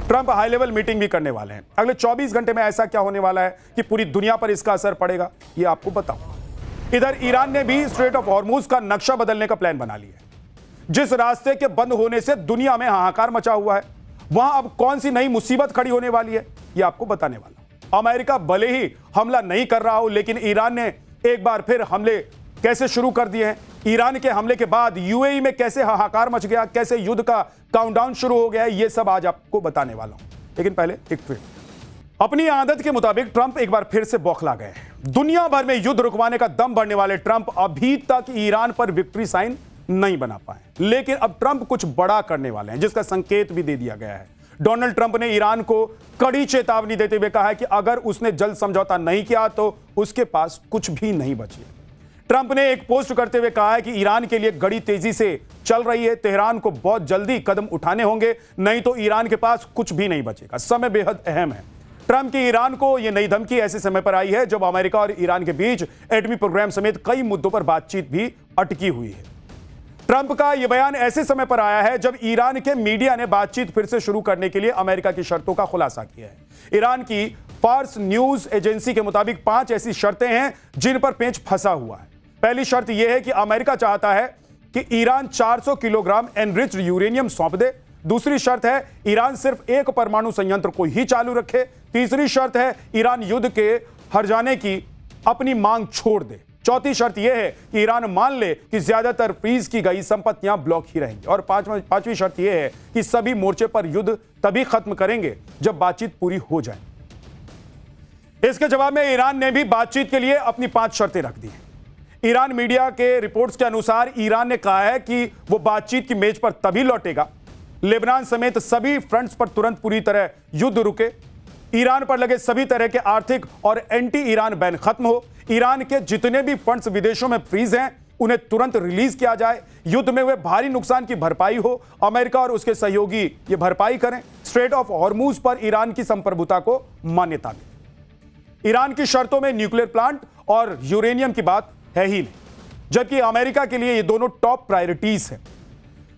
ट्रंप हाई लेवल मीटिंग भी करने वाले हैं। अगले 24 घंटे में ऐसा क्या होने वाला है कि पूरी दुनिया पर इसका असर पड़ेगा, ये आपको बताऊं। इधर ईरान ने भी स्ट्रेट ऑफ हॉर्मुज का नक्शा बदलने का प्लान बना लिया है। जिस रास्ते के बंद होने से दुनिया में हाहाकार मचा हुआ है, वहां अब कौन सी नई मुसीबत खड़ी होने वाली है, यह आपको बताने वाला। अमेरिका भले ही हमला नहीं कर रहा हो, लेकिन ईरान ने एक बार फिर हमले कैसे शुरू कर दिए हैं। ईरान के हमले के बाद यूएई में कैसे हाहाकार मच गया, कैसे युद्ध का काउंटडाउन शुरू हो गया है, यह सब आज आपको बताने वाला हूं। लेकिन पहले एक ट्वीट। अपनी आदत के मुताबिक ट्रंप एक बार फिर से बौखला गए। दुनिया भर में युद्ध रुकवाने का दम बढ़ने वाले ट्रंप अभी तक ईरान पर विक्ट्री साइन नहीं बना पाए, लेकिन अब ट्रंप कुछ बड़ा करने वाले हैं, जिसका संकेत भी दे दिया गया है। डोनाल्ड ट्रंप ने ईरान को कड़ी चेतावनी देते हुए कहा है कि अगर उसने जल्द समझौता नहीं किया तो उसके पास कुछ भी नहीं बचे। ट्रंप ने एक पोस्ट करते हुए कहा है कि ईरान के लिए घड़ी तेजी से चल रही है, तेहरान को बहुत जल्दी कदम उठाने होंगे, नहीं तो ईरान के पास कुछ भी नहीं बचेगा। समय बेहद अहम है। ट्रंप की ईरान को यह नई धमकी ऐसे समय पर आई है जब अमेरिका और ईरान के बीच एटमी प्रोग्राम समेत कई मुद्दों पर बातचीत भी अटकी हुई है। ट्रंप का यह बयान ऐसे समय पर आया है जब ईरान के मीडिया ने बातचीत फिर से शुरू करने के लिए अमेरिका की शर्तों का खुलासा किया है। ईरान की फार्स न्यूज एजेंसी के मुताबिक 5 ऐसी शर्तें हैं जिन पर पेंच फंसा हुआ है। पहली शर्त यह है कि अमेरिका चाहता है कि ईरान 400 किलोग्राम एनरिच्ड यूरेनियम सौंप दे। दूसरी शर्त है ईरान सिर्फ एक परमाणु संयंत्र को ही चालू रखे। तीसरी शर्त है ईरान युद्ध के हर जाने की अपनी मांग छोड़ दे। चौथी शर्त यह है कि ईरान मान ले कि ज्यादातर फ्रीज की गई संपत्तियां ब्लॉक ही रहेंगी। और पांचवी शर्त यह है कि सभी मोर्चे पर युद्ध तभी खत्म करेंगे जब बातचीत पूरी हो जाए। इसके जवाब में ईरान ने भी बातचीत के लिए अपनी 5 शर्तें रख दी हैं। ईरान मीडिया के रिपोर्ट्स के अनुसार ईरान ने कहा है कि वो बातचीत की मेज पर तभी लौटेगा लेबनान समेत सभी फ्रंट्स पर तुरंत पूरी तरह युद्ध रुके, ईरान पर लगे सभी तरह के आर्थिक और एंटी ईरान बैन खत्म हो, ईरान के जितने भी फंड्स विदेशों में फ्रीज हैं उन्हें तुरंत रिलीज किया जाए, युद्ध में हुए भारी नुकसान की भरपाई हो, अमेरिका और उसके सहयोगी ये भरपाई करें, स्ट्रेट ऑफ हॉर्मुज पर ईरान की संप्रभुता को मान्यता मिले। ईरान की शर्तों में न्यूक्लियर प्लांट और यूरेनियम की बात है ही नहीं, जबकि अमेरिका के लिए ये दोनों टॉप प्रायोरिटीज हैं।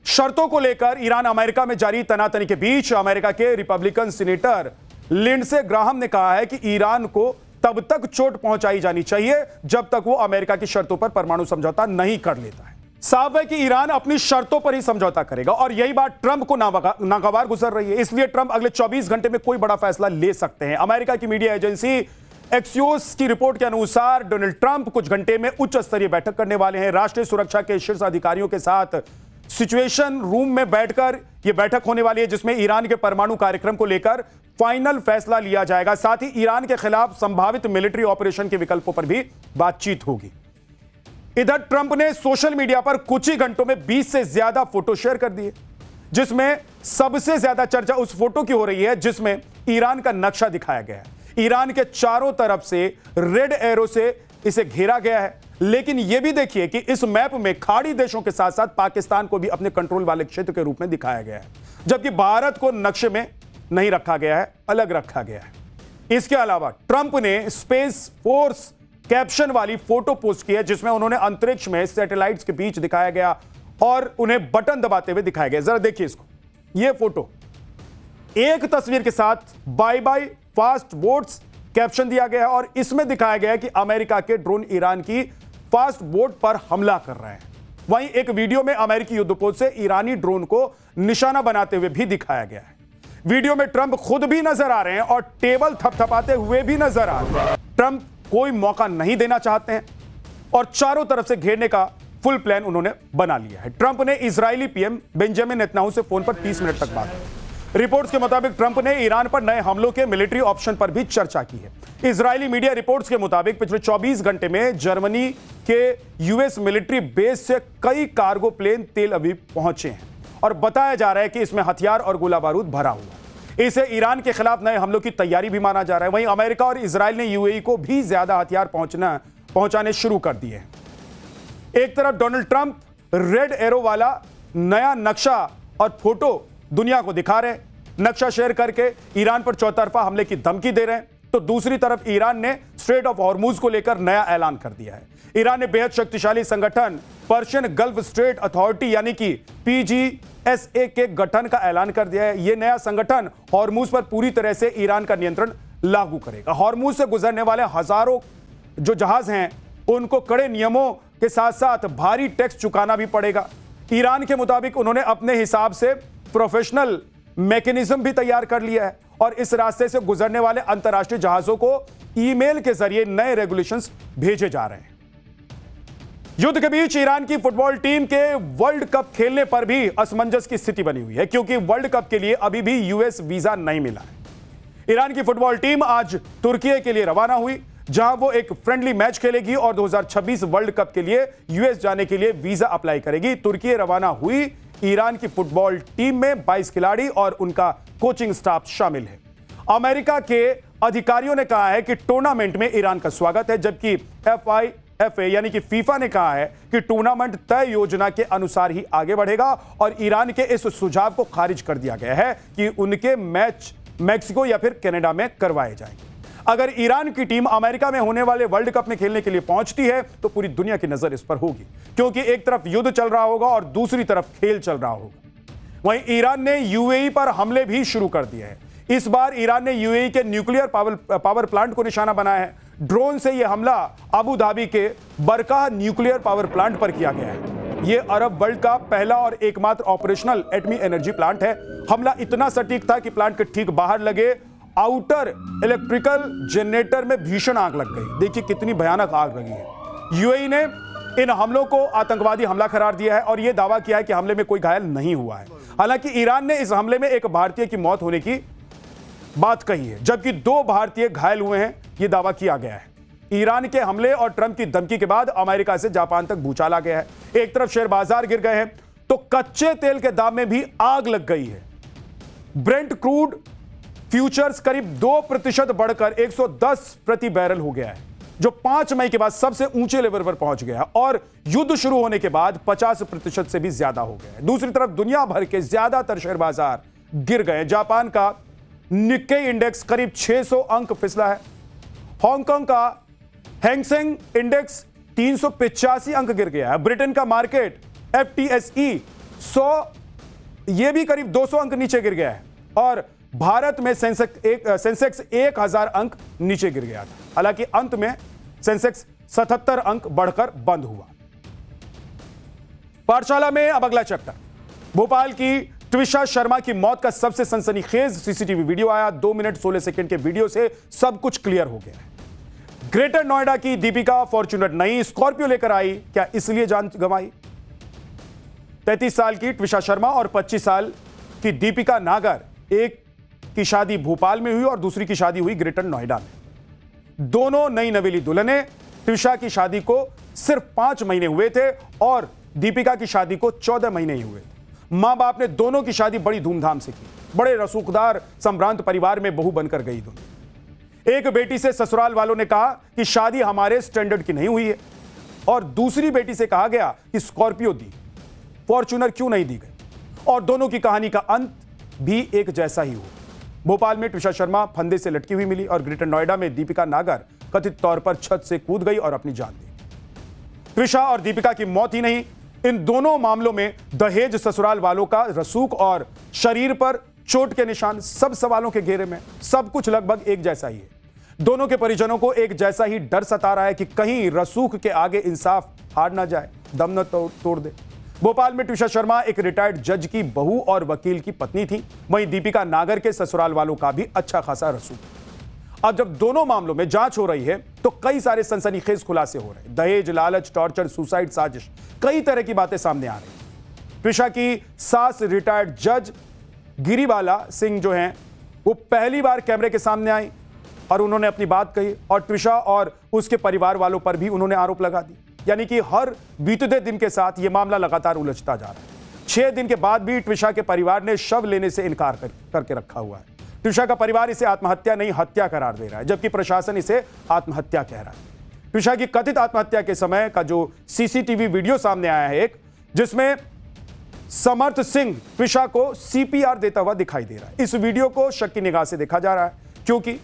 शर्तों को लेकर ईरान अमेरिका में जारी तनातनी के बीच अमेरिका के रिपब्लिकन सीनेटर लिंडसे ग्राहम ने कहा है कि ईरान को तब तक चोट पहुंचाई जानी चाहिए जब तक वो अमेरिका की शर्तों पर परमाणु समझौता नहीं कर लेता है। साफ है कि ईरान अपनी शर्तों पर ही समझौता करेगा और यही बात ट्रंप को नागवार गुजर रही है। इसलिए ट्रंप अगले 24 घंटे में कोई बड़ा फैसला ले सकते हैं। अमेरिका की मीडिया एजेंसी एक्सियोस की रिपोर्ट के अनुसार डोनाल्ड ट्रंप कुछ घंटे में उच्च स्तरीय बैठक करने वाले हैं। राष्ट्रीय सुरक्षा के शीर्ष अधिकारियों के साथ सिचुएशन रूम में बैठकर यह बैठक होने वाली है, जिसमें ईरान के परमाणु कार्यक्रम को लेकर फाइनल फैसला लिया जाएगा। साथ ही ईरान के खिलाफ संभावित मिलिट्री ऑपरेशन के विकल्पों पर भी बातचीत होगी। इधर ट्रंप ने सोशल मीडिया पर कुछ ही घंटों में 20 से ज्यादा फोटो शेयर कर दिए, जिसमें सबसे ज्यादा चर्चा उस फोटो की हो रही है जिसमें ईरान का नक्शा दिखाया गया है। ईरान के चारों तरफ से रेड एरो से इसे घेरा गया है, लेकिन यह भी देखिए कि इस मैप में खाड़ी देशों के साथ साथ पाकिस्तान को भी अपने कंट्रोल वाले क्षेत्र के रूप में दिखाया गया है, जबकि भारत को नक्शे में नहीं रखा गया है, अलग रखा गया है। इसके अलावा ट्रंप ने स्पेस फोर्स कैप्शन वाली फोटो पोस्ट की है, जिसमें उन्होंने अंतरिक्ष में सैटेलाइट्स के बीच दिखाया गया और उन्हें बटन दबाते हुए दिखाया गया। जरा देखिए इसको, यह फोटो एक तस्वीर के साथ bye bye fast boats caption दिया गया है और इसमें दिखाया गया है कि अमेरिका के ड्रोन ईरान की फास्ट बोट पर हमला कर रहे हैं। वहीं एक वीडियो में अमेरिकी युद्धपोत से ईरानी ड्रोन को निशाना बनाते हुए भी दिखाया गया है। वीडियो में ट्रंप खुद भी नजर आ रहे हैं और टेबल थपथपाते हुए भी नजर आ रहे हैं। ट्रंप कोई मौका नहीं देना चाहते हैं और चारों तरफ से घेरने का फुल प्लान उन्होंने बना लिया है। ट्रंप ने इजरायली पीएम बेंजामिन नेतन्याहू से फोन पर 30 मिनट तक बात की। रिपोर्ट्स के मुताबिक ट्रंप ने ईरान पर नए हमलों के मिलिट्री ऑप्शन पर भी चर्चा की है। इजरायली मीडिया रिपोर्ट्स के मुताबिक पिछले 24 घंटे में जर्मनी के यूएस मिलिट्री बेस से कई कार्गो प्लेन तेल अवीव पहुंचे हैं और बताया जा रहा है कि इसमें हथियार और गोला बारूद भरा हुआ है। इसे ईरान के खिलाफ नए हमलों की तैयारी भी माना जा रहा है। वहीं अमेरिका और इजराइल ने यूएई को भी ज्यादा हथियार पहुंचाने शुरू कर दिए हैं। एक तरफ डोनाल्ड ट्रंप रेड एरो वाला नया नक्शा और फोटो दुनिया को दिखा रहे हैं, नक्शा शेयर करके ईरान पर चौतरफा हमले की धमकी दे रहे हैं, तो दूसरी तरफ ईरान ने स्ट्रेट ऑफ हॉर्मुज को लेकर नया ऐलान कर दिया है। ईरान ने बेहद शक्तिशाली संगठन पर्शियन गल्फ स्ट्रेट अथॉरिटी यानी कि PGSA के गठन का ऐलान कर दिया है। यह नया संगठन हॉर्मुज पर पूरी तरह से ईरान का नियंत्रण लागू करेगा। हॉर्मुज से गुजरने वाले हजारों जो जहाज हैं उनको कड़े नियमों के साथ साथ भारी टैक्स चुकाना भी पड़ेगा। ईरान के मुताबिक उन्होंने अपने हिसाब से प्रोफेशनल मैकेनिज्म भी तैयार कर लिया है और इस रास्ते से गुजरने वाले अंतर्राष्ट्रीय जहाजों को ईमेल के जरिए नए रेगुलेशंस भेजे जा रहे हैं। युद्ध के बीच ईरान की फुटबॉल टीम के वर्ल्ड कप खेलने पर भी असमंजस की स्थिति बनी हुई है, क्योंकि वर्ल्ड कप के लिए अभी भी यूएस वीजा नहीं मिला है। ईरान की फुटबॉल टीम आज तुर्की के लिए रवाना हुई, जहां वो एक फ्रेंडली मैच खेलेगी और 2026 वर्ल्ड कप के लिए यूएस जाने के लिए वीजा अप्लाई करेगी। तुर्की रवाना हुई ईरान की फुटबॉल टीम में 22 खिलाड़ी और उनका कोचिंग स्टाफ शामिल है। अमेरिका के अधिकारियों ने कहा है कि टूर्नामेंट में ईरान का स्वागत है, जबकि FIFA यानी कि फीफा ने कहा है कि टूर्नामेंट तय योजना के अनुसार ही आगे बढ़ेगा और ईरान के इस सुझाव को खारिज कर दिया गया है कि उनके मैच मैक्सिको या फिर कनाडा में करवाए जाएंगे। अगर ईरान की टीम अमेरिका में होने वाले वर्ल्ड कप में खेलने के लिए पहुंचती है तो पूरी दुनिया की नजर इस पर होगी, क्योंकि एक तरफ युद्ध चल रहा होगा और दूसरी तरफ खेल चल रहा होगा। वहीं ईरान ने यूएई पर हमले भी शुरू कर दिए हैं। इस बार ईरान ने यूएई के न्यूक्लियर पावर प्लांट को निशाना बनाया है। ड्रोन से यह हमला अबू धाबी के बरकाह न्यूक्लियर पावर प्लांट पर किया गया है। यह अरब वर्ल्ड का पहला और एकमात्र ऑपरेशनल एटमी एनर्जी प्लांट है। हमला इतना सटीक था कि प्लांट के ठीक बाहर लगे आउटर इलेक्ट्रिकल जनरेटर में भीषण आग लग गई। देखिए कितनी भयानक आग लगी है। यूएई ने इन हमलों को आतंकवादी हमला करार दिया है और यह दावा किया है कि हमले में कोई घायल नहीं हुआ है। हालांकि ईरान ने इस हमले में एक भारतीय की मौत होने की बात कही है, जबकि 2 भारतीय घायल हुए हैं, यह दावा किया गया है। ईरान के हमले और ट्रंप की धमकी के बाद अमेरिका से जापान तक भूचाल आ गया है। एक तरफ शेयर बाजार गिर गए हैं तो कच्चे तेल के दाम में भी आग लग गई है। ब्रेंट क्रूड फ्यूचर्स करीब 2% बढ़कर 110 प्रति बैरल हो गया है, जो 5 मई के बाद सबसे ऊंचे लेवल पर पहुंच गया और युद्ध शुरू होने के बाद 50% से भी ज्यादा हो गया है। दूसरी तरफ दुनिया भर के ज्यादातर शेयर बाजार गिर गए। जापान का निक्केई इंडेक्स करीब 600 अंक फिसला है। हांगकांग का हैंगसेंग इंडेक्स 385 अंक गिर गया है। ब्रिटेन का मार्केट FTSE 100 यह भी करीब 200 अंक नीचे गिर गया है और भारत में सेंसेक्स 1000 अंक नीचे गिर गया था। हालांकि अंत में सेंसेक्स 77 अंक बढ़कर बंद हुआ। पाठशाला में अब अगला चैप्टर। भोपाल की ट्विशा शर्मा की मौत का सबसे सनसनीखेज सीसीटीवी वीडियो आया। 2 मिनट 16 सेकंड के वीडियो से सब कुछ क्लियर हो गया है। ग्रेटर नोएडा की दीपिका फॉर्च्यूनर नई स्कॉर्पियो लेकर आई, क्या इसलिए जान गंवाई? 33 साल की ट्विशा शर्मा और 25 साल की दीपिका नागर, एक की शादी भोपाल में हुई और दूसरी की शादी हुई ग्रेटर नोएडा में। दोनों नई नवेली दुल्हने। ट्विशा की शादी को सिर्फ 5 महीने हुए थे और दीपिका की शादी को 14 महीने ही हुए थे। मां बाप ने दोनों की शादी बड़ी धूमधाम से की। बड़े रसूखदार संभ्रांत परिवार में बहू बनकर गई दोनों। एक बेटी से ससुराल वालों ने कहा कि शादी हमारे स्टैंडर्ड की नहीं हुई है और दूसरी बेटी से कहा गया कि स्कॉर्पियो दी, फॉर्च्यूनर क्यों नहीं दी गई, और दोनों की कहानी का अंत भी एक जैसा ही हुआ। भोपाल में ट्विशा शर्मा फंदे से लटकी हुई मिली और ग्रेटर नोएडा में दीपिका नागर कथित तौर पर छत से कूद गई और अपनी जान दी। ट्विशा और दीपिका की मौत ही नहीं, इन दोनों मामलों में दहेज, ससुराल वालों का रसूख और शरीर पर चोट के निशान, सब सवालों के घेरे में। सब कुछ लगभग एक जैसा ही है। दोनों के परिजनों को एक जैसा ही डर सता रहा है कि कहीं रसूख के आगे इंसाफ हार ना जाए दम न तोड़ दे। भोपाल में ट्विशा शर्मा एक रिटायर्ड जज की बहू और वकील की पत्नी थी। वहीं दीपिका नागर के ससुराल वालों का भी अच्छा खासा रसूख। अब जब दोनों मामलों में जांच हो रही है तो कई सारे सनसनीखेज खुलासे हो रहे हैं। दहेज, लालच, टॉर्चर, सुसाइड, साजिश, कई तरह की बातें सामने आ रही। ट्विशा की सास रिटायर्ड जज गिरीबाला सिंह जो हैं वो पहली बार कैमरे के सामने आई और उन्होंने अपनी बात कही और ट्विशा और उसके परिवार वालों पर भी उन्होंने आरोप लगा दिए। यानी कि हर बीतते दिन के साथ यह मामला लगातार उलझता जा रहा है। 6 दिन के बाद भी ट्विशा के परिवार ने शव लेने से इनकार करके रखा हुआ है। ट्विशा का परिवार इसे आत्महत्या नहीं हत्या करार दे रहा है, जबकि प्रशासन इसे आत्महत्या कह रहा है। ट्विशा की कथित आत्महत्या के समय का जो सीसीटीवी वीडियो सामने आया है एक, जिसमें समर्थ सिंह ट्विशा को सीपीआर देता हुआ दिखाई दे रहा है। इस वीडियो को शक की निगाह से देखा जा रहा है क्योंकि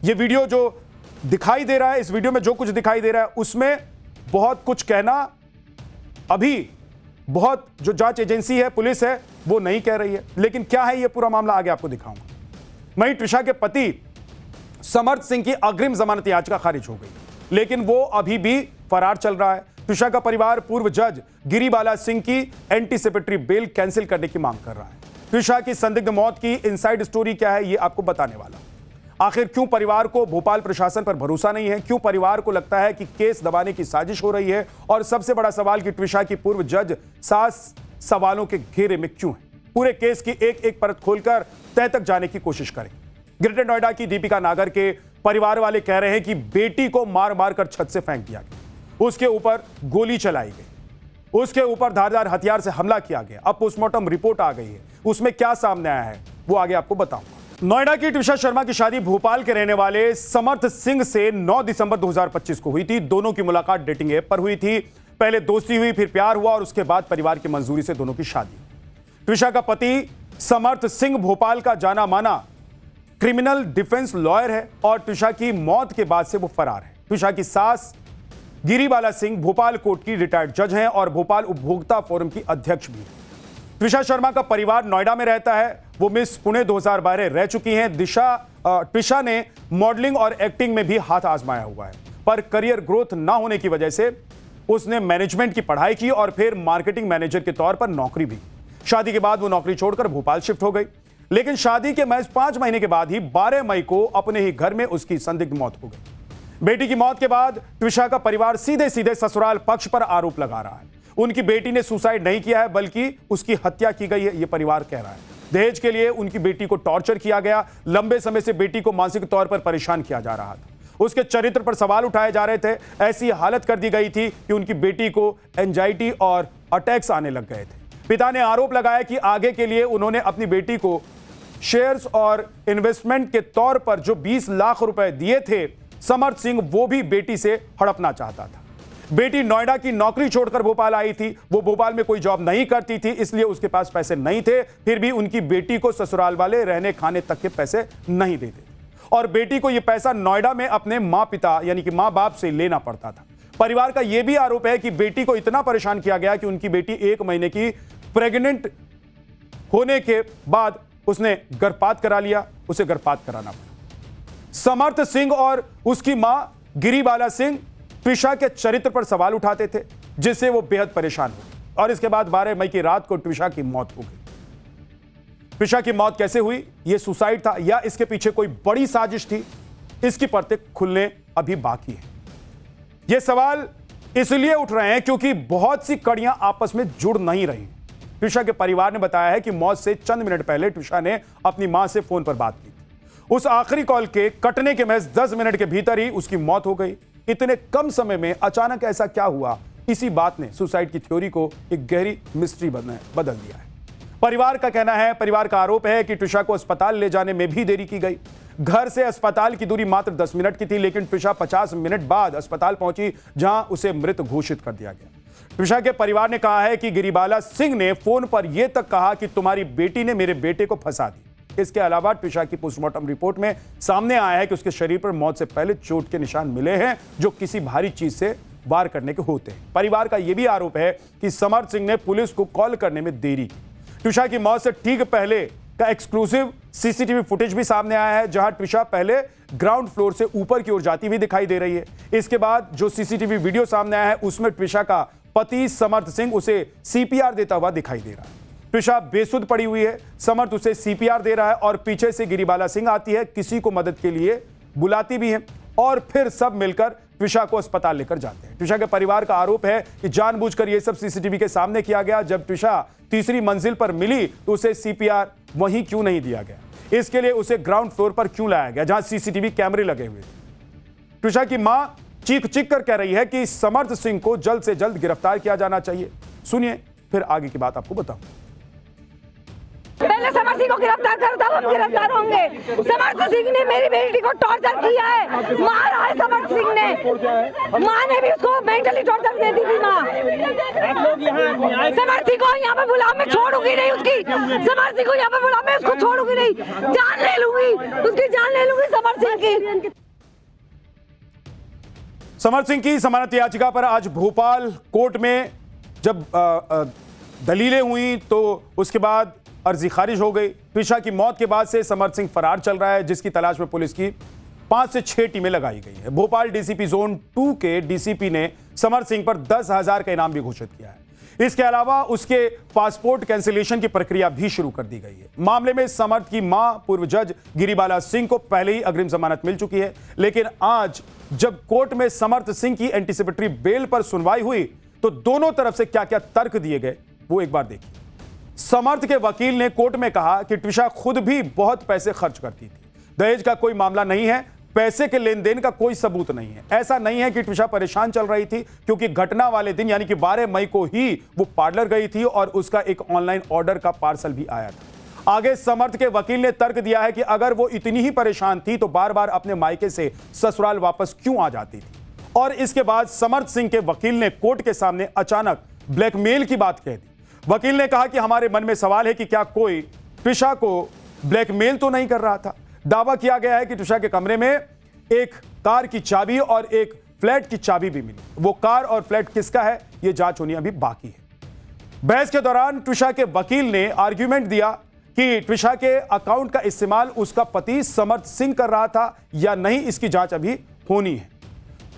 यह वीडियो जो दिखाई दे रहा है, इस वीडियो में जो कुछ दिखाई दे रहा है उसमें बहुत कुछ कहना अभी बहुत जो जांच एजेंसी है, पुलिस है, वो नहीं कह रही है। लेकिन क्या है यह पूरा मामला आगे आपको दिखाऊंगा। वहीं ट्विशा के पति समर्थ सिंह की अग्रिम जमानत याचिका खारिज हो गई, लेकिन वो अभी भी फरार चल रहा है। ट्विशा का परिवार पूर्व जज गिरीबाला सिंह की एंटीसिपेटरी बेल कैंसिल करने की मांग कर रहा है। ट्विशा की संदिग्ध मौत की इनसाइड स्टोरी क्या है, यह आपको बताने वाला। आखिर क्यों परिवार को भोपाल प्रशासन पर भरोसा नहीं है, क्यों परिवार को लगता है कि केस दबाने की साजिश हो रही है, और सबसे बड़ा सवाल कि ट्विशा की पूर्व जज सास सवालों के घेरे में क्यों है। पूरे केस की एक एक परत खोलकर तह तक जाने की कोशिश करें। ग्रेटर नोएडा की दीपिका नागर के परिवार वाले कह रहे हैं कि बेटी को मार मार कर छत से फेंक दिया गया, उसके ऊपर गोली चलाई गई, उसके ऊपर धारदार हथियार से हमला किया गया। अब पोस्टमार्टम रिपोर्ट आ गई है, उसमें क्या सामने आया है वो आगे आपको बताऊंगा। नोएडा की ट्विशा शर्मा की शादी भोपाल के रहने वाले समर्थ सिंह से 9 दिसंबर 2025 को हुई थी। दोनों की मुलाकात डेटिंग ऐप पर हुई थी। पहले दोस्ती हुई, फिर प्यार हुआ और उसके बाद परिवार की मंजूरी से दोनों की शादी। ट्विशा का पति समर्थ सिंह भोपाल का जाना माना क्रिमिनल डिफेंस लॉयर है और ट्विशा की मौत के बाद से वो फरार है। ट्विशा की सास गिरीबाला सिंह भोपाल कोर्ट की रिटायर्ड जज हैं और भोपाल उपभोक्ता फोरम की अध्यक्ष भी हैं। ट्विशा शर्मा का परिवार नोएडा में रहता है। वो मिस पुणे 2012 रह चुकी हैं। ट्विशा ने मॉडलिंग और एक्टिंग में भी हाथ आजमाया हुआ है, पर करियर ग्रोथ ना होने की वजह से उसने मैनेजमेंट की पढ़ाई की और फिर मार्केटिंग मैनेजर के तौर पर नौकरी भी। शादी के बाद वो नौकरी छोड़कर भोपाल शिफ्ट हो गई, लेकिन शादी के महज 5 महीने के बाद ही 12 मई को अपने ही घर में उसकी संदिग्ध मौत हो गई। बेटी की मौत के बाद ट्विशा का परिवार सीधे सीधे ससुराल पक्ष पर आरोप लगा रहा है। उनकी बेटी ने सुसाइड नहीं किया है, बल्कि उसकी हत्या की गई है, यह परिवार कह रहा है। दहेज के लिए उनकी बेटी को टॉर्चर किया गया। लंबे समय से बेटी को मानसिक तौर पर परेशान किया जा रहा था। उसके चरित्र पर सवाल उठाए जा रहे थे। ऐसी हालत कर दी गई थी कि उनकी बेटी को एंजाइटी और अटैक्स आने लग गए थे। पिता ने आरोप लगाया कि आगे के लिए उन्होंने अपनी बेटी को शेयर्स और इन्वेस्टमेंट के तौर पर जो 20 लाख रुपए दिए थे, समर्थ सिंह वो भी बेटी से हड़पना चाहता था। बेटी नोएडा की नौकरी छोड़कर भोपाल आई थी। वो भोपाल में कोई जॉब नहीं करती थी, इसलिए उसके पास पैसे नहीं थे। फिर भी उनकी बेटी को ससुराल वाले रहने खाने तक के पैसे नहीं देते और बेटी को यह पैसा नोएडा में अपने मां पिता यानी कि मां बाप से लेना पड़ता था। परिवार का यह भी आरोप है कि बेटी को इतना परेशान किया गया कि उनकी बेटी 1 महीने की प्रेग्नेंट होने के बाद उसने गर्भपात करा लिया, उसे गर्भपात कराना पड़ा। समर्थ सिंह और उसकी मां गिरीबाला सिंह ट्विशा के चरित्र पर सवाल उठाते थे, जिससे वो बेहद परेशान हुए और इसके बाद 12 मई की रात को ट्विशा की मौत हो गई। ट्विशा की मौत कैसे हुई, यह सुसाइड था या इसके पीछे कोई बड़ी साजिश थी, इसकी परतें खुलने अभी बाकी है। ये सवाल इसलिए उठ रहे हैं क्योंकि बहुत सी कड़ियां आपस में जुड़ नहीं रही। ट्विशा के परिवार ने बताया है कि मौत से चंद मिनट पहले ट्विशा ने अपनी मां से फोन पर बात की थी। उस आखिरी कॉल के कटने के महज 10 मिनट के भीतर ही उसकी मौत हो गई। इतने कम समय में अचानक ऐसा क्या हुआ, इसी बात ने सुसाइड की थ्योरी को एक गहरी मिस्ट्री बदल दिया है। परिवार का कहना है, परिवार का आरोप है कि ट्विशा को अस्पताल ले जाने में भी देरी की गई। घर से अस्पताल की दूरी मात्र 10 मिनट की थी, लेकिन ट्विशा 50 मिनट बाद अस्पताल पहुंची, जहां उसे मृत घोषित कर दिया गया। ट्विशा के परिवार ने कहा है कि गिरीबाला सिंह ने फोन पर यह तक कहा कि तुम्हारी बेटी ने मेरे बेटे को फंसा दी। इसके अलावा ट्विशा की पोस्टमार्टम रिपोर्ट में सामने आया है कि उसके शरीर पर मौत से पहले चोट के निशान मिले हैं, जो किसी भारी चीज से वार करने के होते हैं। परिवार का यह भी आरोप है कि समर्थ सिंह ने पुलिस को कॉल करने में देरी की। ट्विशा की मौत से ठीक पहले का एक्सक्लूसिव सीसीटीवी फुटेज भी सामने आया है जहां ट्विशा पहले ग्राउंड फ्लोर से ऊपर की ओर जाती हुई दिखाई दे रही है। इसके बाद जो सीसीटीवी वीडियो सामने आया है उसमें ट्विशा का पति समर्थ सिंह उसे सीपीआर देता हुआ दिखाई दे रहा है। ट्विशा बेसुध पड़ी हुई है, समर्थ उसे सीपीआर दे रहा है और पीछे से गिरिबाला सिंह आती है, किसी को मदद के लिए बुलाती भी है और फिर सब मिलकर ट्विशा को अस्पताल लेकर जाते हैं। ट्विशा के परिवार का आरोप है कि जानबूझकर यह सब सीसीटीवी के सामने किया गया। जब ट्विशा तीसरी मंजिल पर मिली तो उसे सीपीआर वहीं क्यों नहीं दिया गया, इसके लिए उसे ग्राउंड फ्लोर पर क्यों लाया गया जहां सीसीटीवी कैमरे लगे हुए थे। ट्विशा की मां चीख चीख कर कह रही है कि समर्थ सिंह को जल्द से जल्द गिरफ्तार किया जाना चाहिए। सुनिए, फिर आगे की बात आपको बताऊं। पहले समर्थ सिंह को गिरफ्तार करो तब हम गिरफ्तार होंगे। समर्थ सिंह ने मेरी बेटी को टॉर्चर किया है, मारा है समर्थ सिंह ने, माँ ने भी उसको मेंटली टॉर्चर दे दी थी। माँ समर्थ सिंह को यहाँ पे बुला, मैं छोड़ूंगी नहीं उसकी। समर्थ सिंह को यहाँ पे बुला, मैं उसको छोड़ूंगी नहीं, जान ले लूंगी, उसकी जान ले लूंगी समर्थ सिंह की। समर्थ सिंह की जमानत याचिका पर आज भोपाल कोर्ट में जब दलीलें हुई तो उसके बाद अर्जी खारिज हो गई। ट्विशा की मौत के बाद से समर्थ सिंह फरार चल रहा है, जिसकी तलाश में पुलिस की 5 से 6 टीमें लगाई गई है। भोपाल डीसीपी जोन 2 के डीसीपी ने समर्थ सिंह पर 10,000 का इनाम भी घोषित किया है। इसके अलावा उसके पासपोर्ट कैंसिलेशन की प्रक्रिया भी शुरू कर दी गई है। मामले में समर्थ की मां पूर्व जज गिरिबाला सिंह को पहले ही अग्रिम जमानत मिल चुकी है, लेकिन आज जब कोर्ट में समर्थ सिंह की एंटीसिपेटरी बेल पर सुनवाई हुई तो दोनों तरफ से क्या क्या तर्क दिए गए वो एक बार देखिए। समर्थ के वकील ने कोर्ट में कहा कि ट्विशा खुद भी बहुत पैसे खर्च करती थी, दहेज का कोई मामला नहीं है, पैसे के लेन देन का कोई सबूत नहीं है। ऐसा नहीं है कि ट्विशा परेशान चल रही थी, क्योंकि घटना वाले दिन यानी कि 12 मई को ही वो पार्लर गई थी और उसका एक ऑनलाइन ऑर्डर का पार्सल भी आया था। आगे समर्थ के वकील ने तर्क दिया है कि अगर वो इतनी ही परेशान थी तो बार बार अपने मायके से ससुराल वापस क्यों आ जाती थी। और इसके बाद समर्थ सिंह के वकील ने कोर्ट के सामने अचानक ब्लैकमेल की बात कह दी। वकील ने कहा कि हमारे मन में सवाल है कि क्या कोई ट्विशा को ब्लैकमेल तो नहीं कर रहा था। दावा किया गया है कि ट्विशा के कमरे में एक कार की चाबी और एक फ्लैट की चाबी भी मिली। वो कार और फ्लैट किसका है यह जांच होनी अभी बाकी है। बहस के दौरान ट्विशा के वकील ने आर्ग्यूमेंट दिया कि ट्विशा के अकाउंट का इस्तेमाल उसका पति समर्थ सिंह कर रहा था या नहीं, इसकी जांच अभी होनी है।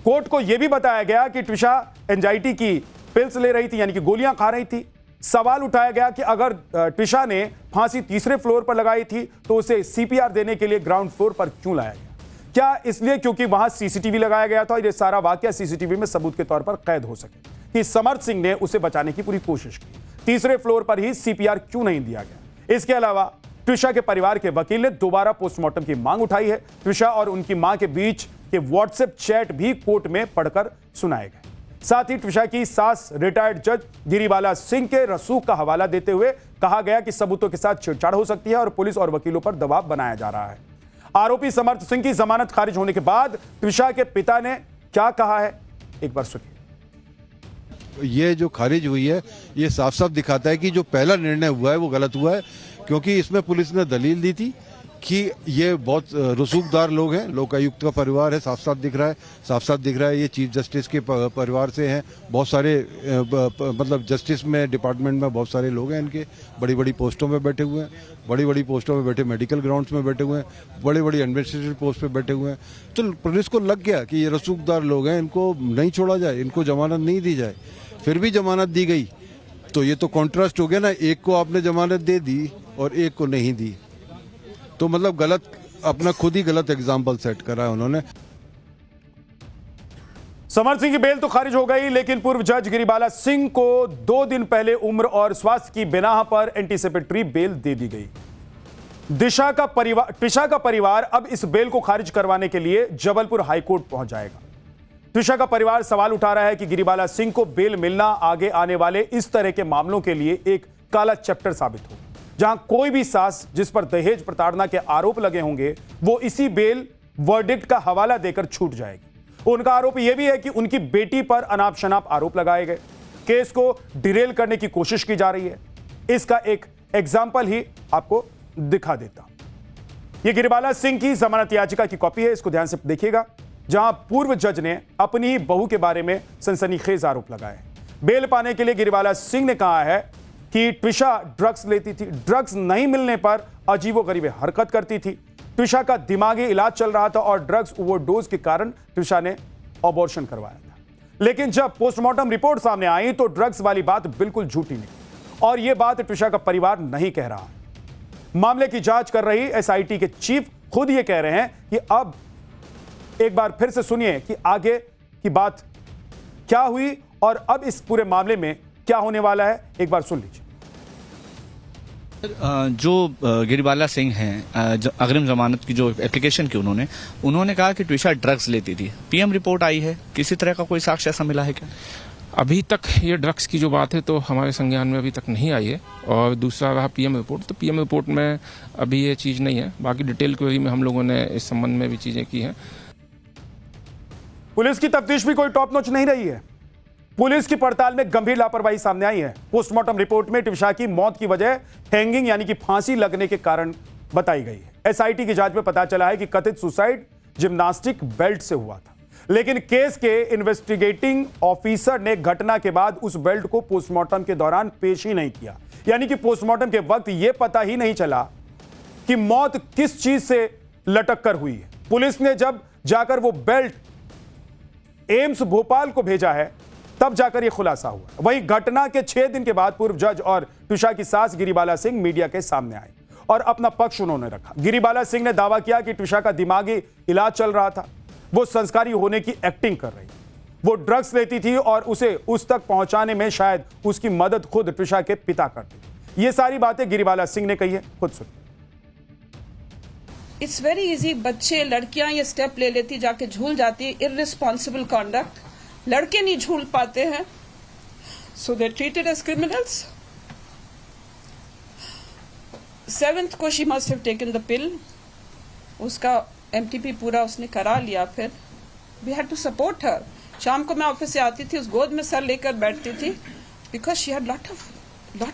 कोर्ट को यह भी बताया गया कि ट्विशा एंजाइटी की पिल्स ले रही थी, यानी कि गोलियां खा रही थी। सवाल उठाया गया कि अगर ट्विशा ने फांसी तीसरे फ्लोर पर लगाई थी तो उसे सीपीआर देने के लिए ग्राउंड फ्लोर पर क्यों लाया गया? क्या इसलिए क्योंकि वहां सीसीटीवी लगाया गया था और यह सारा वाकया सीसीटीवी में सबूत के तौर पर कैद हो सके कि समर्थ सिंह ने उसे बचाने की पूरी कोशिश की। तीसरे फ्लोर पर ही सीपीआर क्यों नहीं दिया गया? इसके अलावा ट्विशा के परिवार के वकील ने दोबारा पोस्टमार्टम की मांग उठाई है। ट्विशा और उनकी मां के बीच के व्हाट्सएप चैट भी कोर्ट में पढ़कर सुनाए गए। साथ ही ट्विशा की सास रिटायर्ड जज गिरिबाला सिंह के रसूख का हवाला देते हुए कहा गया कि सबूतों के साथ छेड़छाड़ हो सकती है और पुलिस और वकीलों पर दबाव बनाया जा रहा है। आरोपी समर्थ सिंह की जमानत खारिज होने के बाद ट्विशा के पिता ने क्या कहा है, एक बार सुनिए। ये जो खारिज हुई है ये साफ साफ दिखाता है कि जो पहला निर्णय हुआ है वो गलत हुआ है, क्योंकि इसमें पुलिस ने दलील दी थी कि ये बहुत रसूखदार लोग हैं। लोकायुक्त का परिवार है, साफ साफ दिख रहा है, साफ साफ दिख रहा है ये चीफ जस्टिस के परिवार से हैं। बहुत सारे मतलब जस्टिस में डिपार्टमेंट में बहुत सारे लोग हैं इनके, बड़ी बड़ी पोस्टों में बैठे हुए हैं, बड़ी बड़ी पोस्टों में बैठे, मेडिकल ग्राउंड्स में बैठे हुए हैं, बड़ी बड़ी एडमिनिस्ट्रेटिव पोस्ट पे बैठे हुए हैं। तो पुलिस को लग गया कि ये रसूखदार लोग हैं, इनको नहीं छोड़ा जाए, इनको जमानत नहीं दी जाए। फिर भी जमानत दी गई, तो ये तो कॉन्ट्रास्ट हो गया ना, एक को आपने जमानत दे दी और एक को नहीं दी, तो मतलब गलत, अपना खुद ही गलत एग्जाम्पल सेट करा है उन्होंने। समर्थ सिंह की बेल तो खारिज हो गई, लेकिन पूर्व जज गिरिबाला सिंह को 2 दिन पहले उम्र और स्वास्थ्य की बिना पर एंटीसिपेटरी बेल दे दी गई। ट्विशा का परिवार अब इस बेल को खारिज करवाने के लिए जबलपुर हाईकोर्ट पहुंच जाएगा। ट्विशा का परिवार सवाल उठा रहा है कि गिरिबाला सिंह को बेल मिलना आगे आने वाले इस तरह के मामलों के लिए एक काला चैप्टर साबित होगा, जहां कोई भी सास जिस पर दहेज प्रताड़ना के आरोप लगे होंगे वो इसी बेल वर्डिक्ट का हवाला देकर छूट जाएगी। उनका आरोप यह भी है कि उनकी बेटी पर अनाप शनाप आरोप लगाए गए, केस को डिरेल करने की कोशिश की जा रही है। इसका एक एग्जाम्पल ही आपको दिखा देता हूं। यह गिरिबाला सिंह की जमानत याचिका की कॉपी है, इसको ध्यान से देखिएगा, जहां पूर्व जज ने अपनी बहू के बारे में सनसनीखेज आरोप लगाए। बेल पाने के लिए गिरिबाला सिंह ने कहा है कि ट्विशा ड्रग्स लेती थी। ड्रग्स नहीं मिलने पर अजीबोगरीब हरकत करती थी। ट्विशा का दिमागी इलाज चल रहा था और ड्रग्स ओवरडोज के कारण ट्विशा ने अबॉर्शन करवाया था। लेकिन जब पोस्टमार्टम रिपोर्ट सामने आई तो ड्रग्स वाली बात बिल्कुल झूठी निकली और यह बात ट्विशा का परिवार नहीं कह रहा। मामले की जांच कर रही एसआईटी के चीफ खुद ये कह रहे हैं कि अब एक बार फिर से सुनिए कि आगे की बात क्या हुई और अब इस पूरे मामले में क्या होने वाला है। एक बार सुन लीजिए। जो गिरिबाला सिंह हैं, अग्रिम जमानत की जो एप्लीकेशन की उन्होंने कहा कि ट्विशा ड्रग्स लेती थी। पीएम रिपोर्ट आई है, किसी तरह का कोई साक्ष्य ऐसा मिला है क्या? अभी तक ये ड्रग्स की जो बात है तो हमारे संज्ञान में अभी तक नहीं आई है। और दूसरा रहा पीएम रिपोर्ट, तो पीएम रिपोर्ट में अभी ये चीज नहीं है। बाकी डिटेल क्वेरी में हम लोगों ने इस संबंध में भी चीजें की हैं। पुलिस की तफ्तीश भी कोई टॉप नॉच नहीं रही है। पुलिस की पड़ताल में गंभीर लापरवाही सामने आई है। पोस्टमार्टम रिपोर्ट में ट्विशा की मौत की वजह हैंगिंग यानी कि फांसी लगने के कारण बताई गई है। एसआईटी की जांच में पता चला है कि कथित सुसाइड जिम्नास्टिक बेल्ट से हुआ था, लेकिन केस के इन्वेस्टिगेटिंग ऑफिसर ने घटना के बाद उस बेल्ट को पोस्टमार्टम के दौरान पेश ही नहीं किया। यानी कि पोस्टमार्टम के वक्त यह पता ही नहीं चला कि मौत किस चीज से लटक कर हुई है। पुलिस ने जब जाकर वो बेल्ट एम्स भोपाल को भेजा है तब जाकर यह खुलासा हुआ। वहीं घटना के 6 दिन के बाद पूर्व जज और ट्विशा की सास गिरिबाला सिंह मीडिया के सामने आई और अपना पक्ष उन्होंने रखा। गिरिबाला सिंह ने दावा किया कि ट्विशा का दिमागी इलाज चल रहा था, वो संस्कारी होने की एक्टिंग कर रही, वो ड्रग्स लेती थी और उसे उस तक पहुंचाने में शायद उसकी मदद खुद ट्विशा के पिता करते थे। ये सारी बातें गिरिबाला सिंह ने कही है, खुद सुनिए। It's very easy. बच्चे लड़कियां ये स्टेप ले लेती, जाके झूल जाती। Irresponsible conduct. लड़के नहीं झूल पाते हैं, so they treated as criminals. 7th को she must have taken the pill. उसका एमटीपी पूरा उसने करा लिया। फिर we had to support her. शाम को मैं ऑफिस से आती थी, उस गोद में सर लेकर बैठती थी, because she had lot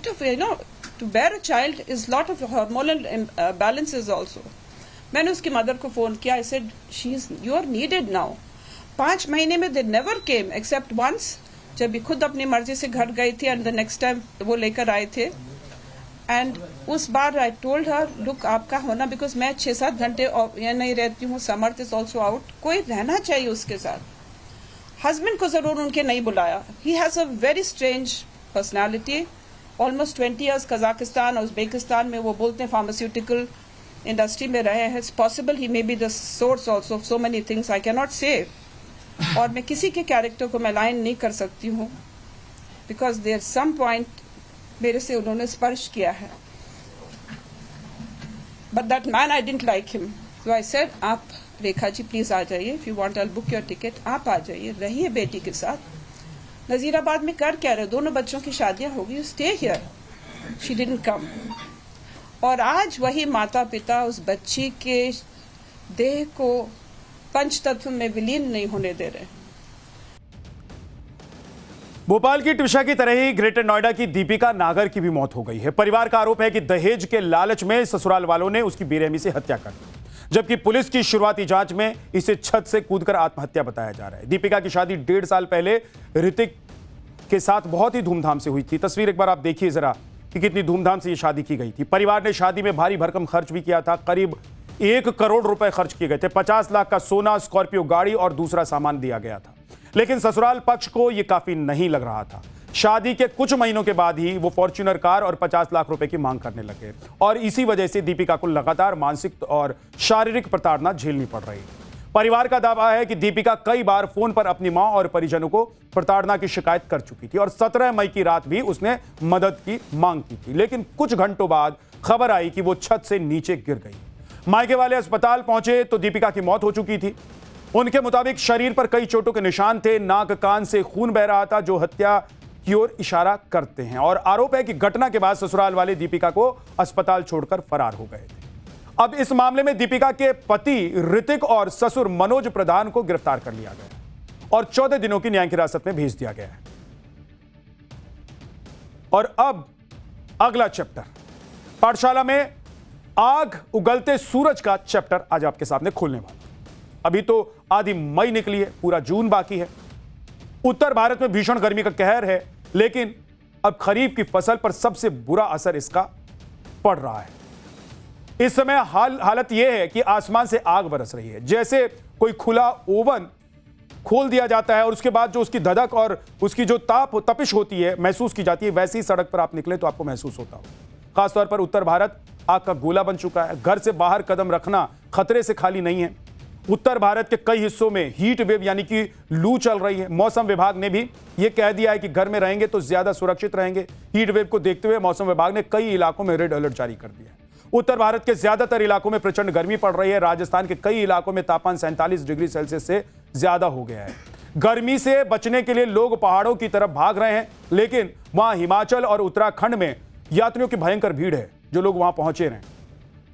of you know to bear a child is lot of hormonal balances also. मैंने उसकी मदर को फोन किया। I said she is you are needed now. 5 महीने में they never came except once, जब भी खुद अपनी मर्जी से घर गई थी एंड द नेक्स्ट टाइम वो लेकर आए थे। एंड उस बार आई टोल्ड हर लुक आपका होना, बिकॉज मैं 6-7 घंटे यहाँ नहीं रहती हूँ, समर्थ इज ऑल्सो आउट, कोई रहना चाहिए उसके साथ। हस्बैंड को जरूर उनके नहीं बुलाया। He has a very strange personality. Almost 20 years Kazakhstan और उज्बेकिस्तान में वो बोलते हैं फार्मास्यूटिकल इंडस्ट्री में रहे हैं। It's possible he may be the source also of so many things I can not से। और मैं किसी के कैरेक्टर को मैं लाइन नहीं कर सकती हूँ, बिकॉज देयर सम पॉइंट मेरे से उन्होंने स्पर्श किया है। But that man I didn't like him, so I said आप रेखा जी प्लीज आ जाइए, if you want I will book your ticket, आप आ जाइए, रहिए बेटी के साथ। नजीराबाद में कर क्या रहे, दोनों बच्चों की शादियां हो गई, stay here. She didn't come. और आज वही माता पिता उस बच्ची के देह को पंचतत्व में विलीन नहीं होने दे रहे। भोपाल की ट्विशा की तरह ही ग्रेटर नोएडा की दीपिका नागर की भी मौत हो गई है। परिवार का आरोप है कि दहेज के लालच में ससुराल वालों ने उसकी बेरहमी से हत्या कर दी, जबकि पुलिस की शुरुआती जांच में इसे छत से कूदकर आत्महत्या बताया जा रहा है। दीपिका की शादी 1.5 साल पहले ऋतिक के साथ बहुत ही धूमधाम से हुई थी। तस्वीर एक बार आप देखिए जरा कि कितनी धूमधाम से ये शादी की गई थी। परिवार ने शादी में भारी भरकम खर्च भी किया था। करीब 1 करोड़ रुपए खर्च किए गए थे। 50 लाख का सोना, स्कॉर्पियो गाड़ी और दूसरा सामान दिया गया था। लेकिन ससुराल पक्ष को यह काफी नहीं लग रहा था। शादी के कुछ महीनों के बाद ही वो फॉर्च्यूनर कार और 50 लाख रुपए की मांग करने लगे और इसी वजह से दीपिका को लगातार मानसिक और शारीरिक प्रताड़ना झेलनी पड़ रही है। परिवार का दावा है कि दीपिका कई बार फोन पर अपनी मां और परिजनों को प्रताड़ना की शिकायत कर चुकी थी और 17 मई की रात भी उसने मदद की मांग की थी। लेकिन कुछ घंटों बाद खबर आई कि वो छत से नीचे गिर गई। मायके वाले अस्पताल पहुंचे तो दीपिका की मौत हो चुकी थी। उनके मुताबिक शरीर पर कई चोटों के निशान थे, नाक कान से खून बह रहा था जो हत्या की ओर इशारा करते हैं। और आरोप है कि घटना के बाद ससुराल वाले दीपिका को अस्पताल छोड़कर फरार हो गए थे। अब इस मामले में दीपिका के पति ऋतिक और ससुर मनोज प्रधान को गिरफ्तार कर लिया गया और 14 दिनों की न्यायिक हिरासत में भेज दिया गया है। और अब अगला चैप्टर, पाठशाला में आग उगलते सूरज का चैप्टर आज आपके सामने खोलने वाला। अभी तो आधी मई निकली है, पूरा जून बाकी है। उत्तर भारत में भीषण गर्मी का कहर है, लेकिन अब खरीफ की फसल पर सबसे बुरा असर इसका पड़ रहा है। इस समय हालत यह है कि आसमान से आग बरस रही है। जैसे कोई खुला ओवन खोल दिया जाता है और उसके बाद जो उसकी धधक और उसकी जो तपिश होती है महसूस की जाती है, वैसे ही सड़क पर आप निकले तो आपको महसूस होता हो। खासतौर पर उत्तर भारत आग का गोला बन चुका है। घर से बाहर कदम रखना खतरे से खाली नहीं है। उत्तर भारत के कई हिस्सों में हीट वेव यानी कि लू चल रही है। मौसम विभाग ने भी यह कह दिया है कि घर में रहेंगे तो ज्यादा सुरक्षित रहेंगे। हीट वेव को देखते हुए मौसम विभाग ने कई इलाकों में रेड अलर्ट जारी कर दिया है। उत्तर भारत के ज्यादातर इलाकों में प्रचंड गर्मी पड़ रही है। राजस्थान के कई इलाकों में तापमान 47 डिग्री सेल्सियस से ज्यादा हो गया है। गर्मी से बचने के लिए लोग पहाड़ों की तरफ भाग रहे हैं, लेकिन वहां हिमाचल और उत्तराखंड में यात्रियों की भयंकर भीड़ है जो लोग वहां पहुंचे रहे हैं,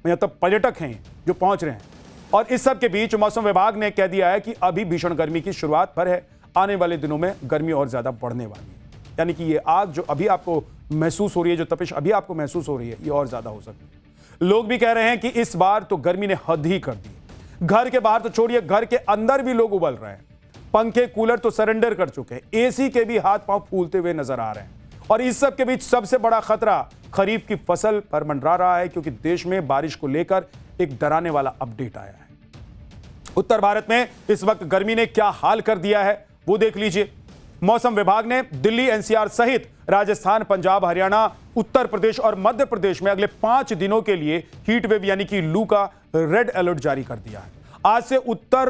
मतलब पर्यटक हैं जो पहुंच रहे हैं। और इस सब के बीच मौसम विभाग ने कह दिया है कि अभी भीषण गर्मी की शुरुआत पर है। आने वाले दिनों में गर्मी और ज्यादा बढ़ने वाली है। यानी कि ये आग जो अभी आपको महसूस हो रही है, जो तपिश अभी आपको महसूस हो रही है, ये और ज्यादा हो सकती है। लोग भी कह रहे हैं कि इस बार तो गर्मी ने हद ही कर दी। घर के बाहर तो छोड़िए, घर के अंदर भी लोग उबल रहे हैं। पंखे कूलर तो सरेंडर कर चुके हैं। एसी के भी हाथ पांव फूलते हुए नजर आ रहे हैं। और इस सब के बीच सबसे बड़ा खतरा खरीफ की फसल पर मंडरा रहा है, क्योंकि देश में बारिश को लेकर एक डराने वाला अपडेट आया है। उत्तर भारत में इस वक्त गर्मी ने क्या हाल कर दिया है वो देख लीजिए। मौसम विभाग ने दिल्ली, एनसीआर सहित राजस्थान, पंजाब, हरियाणा, उत्तर प्रदेश और मध्य प्रदेश में अगले 5 दिनों के लिए हीट वेव यानी कि लू का रेड अलर्ट जारी कर दिया है। आज से उत्तर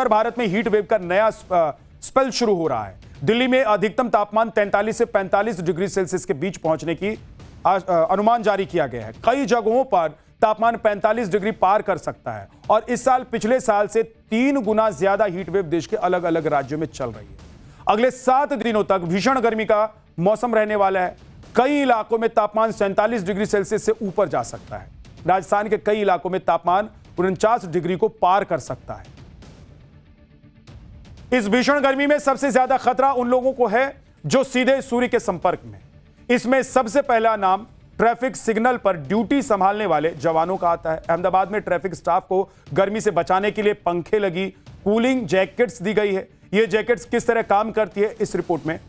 भारत में हीट वेव का नया स्पेल शुरू हो रहा है। दिल्ली में अधिकतम तापमान 43 से 45 डिग्री सेल्सियस के बीच पहुंचने की अनुमान जारी किया गया है। कई जगहों पर तापमान 45 डिग्री पार कर सकता है। और इस साल पिछले साल से 3 गुना ज्यादा हीट वेव देश के अलग अलग राज्यों में चल रही है। अगले 7 दिनों तक भीषण गर्मी का मौसम रहने वाला है। कई इलाकों में तापमान 47 डिग्री सेल्सियस से ऊपर जा सकता है। राजस्थान के कई इलाकों में तापमान 49 डिग्री को पार कर सकता है। इस भीषण गर्मी में सबसे ज्यादा खतरा उन लोगों को है जो सीधे सूर्य के संपर्क में। इसमें सबसे पहला नाम ट्रैफिक सिग्नल पर ड्यूटी संभालने वाले जवानों का आता है। अहमदाबाद में ट्रैफिक स्टाफ को गर्मी से बचाने के लिए पंखे लगी कूलिंग जैकेट्स दी गई है। ये जैकेट्स किस तरह काम करती है, इस रिपोर्ट में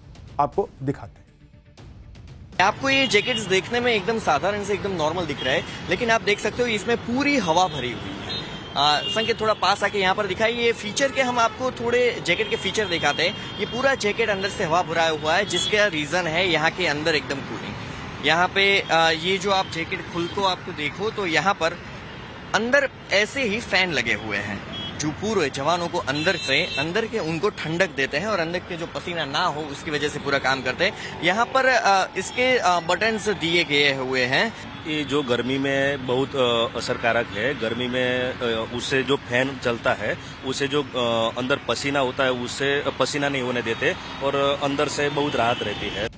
आपको दिखाते हैं। आपको ये जैकेट्स देखने में एकदम साधारण से एकदम नॉर्मल दिख रहा है, लेकिन आप देख सकते हो इसमें पूरी हवा भरी हुई है। संकेत थोड़ा पास आके यहाँ पर दिखाई, ये फीचर के हम आपको थोड़े जैकेट के फीचर दिखाते हैं। ये पूरा जैकेट अंदर से हवा भरा हुआ है, जिसका रीजन है यहाँ के अंदर एकदम कूलिंग। यहाँ पे ये जो आप जैकेट खुल को आपको देखो तो यहाँ पर अंदर ऐसे ही फैन लगे हुए हैं जो पूरे जवानों को अंदर के उनको ठंडक देते हैं और अंदर के जो पसीना ना हो उसकी वजह से पूरा काम करते हैं। यहाँ पर इसके बटन्स दिए गए हुए हैं। ये जो गर्मी में बहुत असरकारक है। गर्मी में उससे जो फैन चलता है उससे जो अंदर पसीना होता है उससे पसीना नहीं होने देते और अंदर से बहुत राहत रहती है।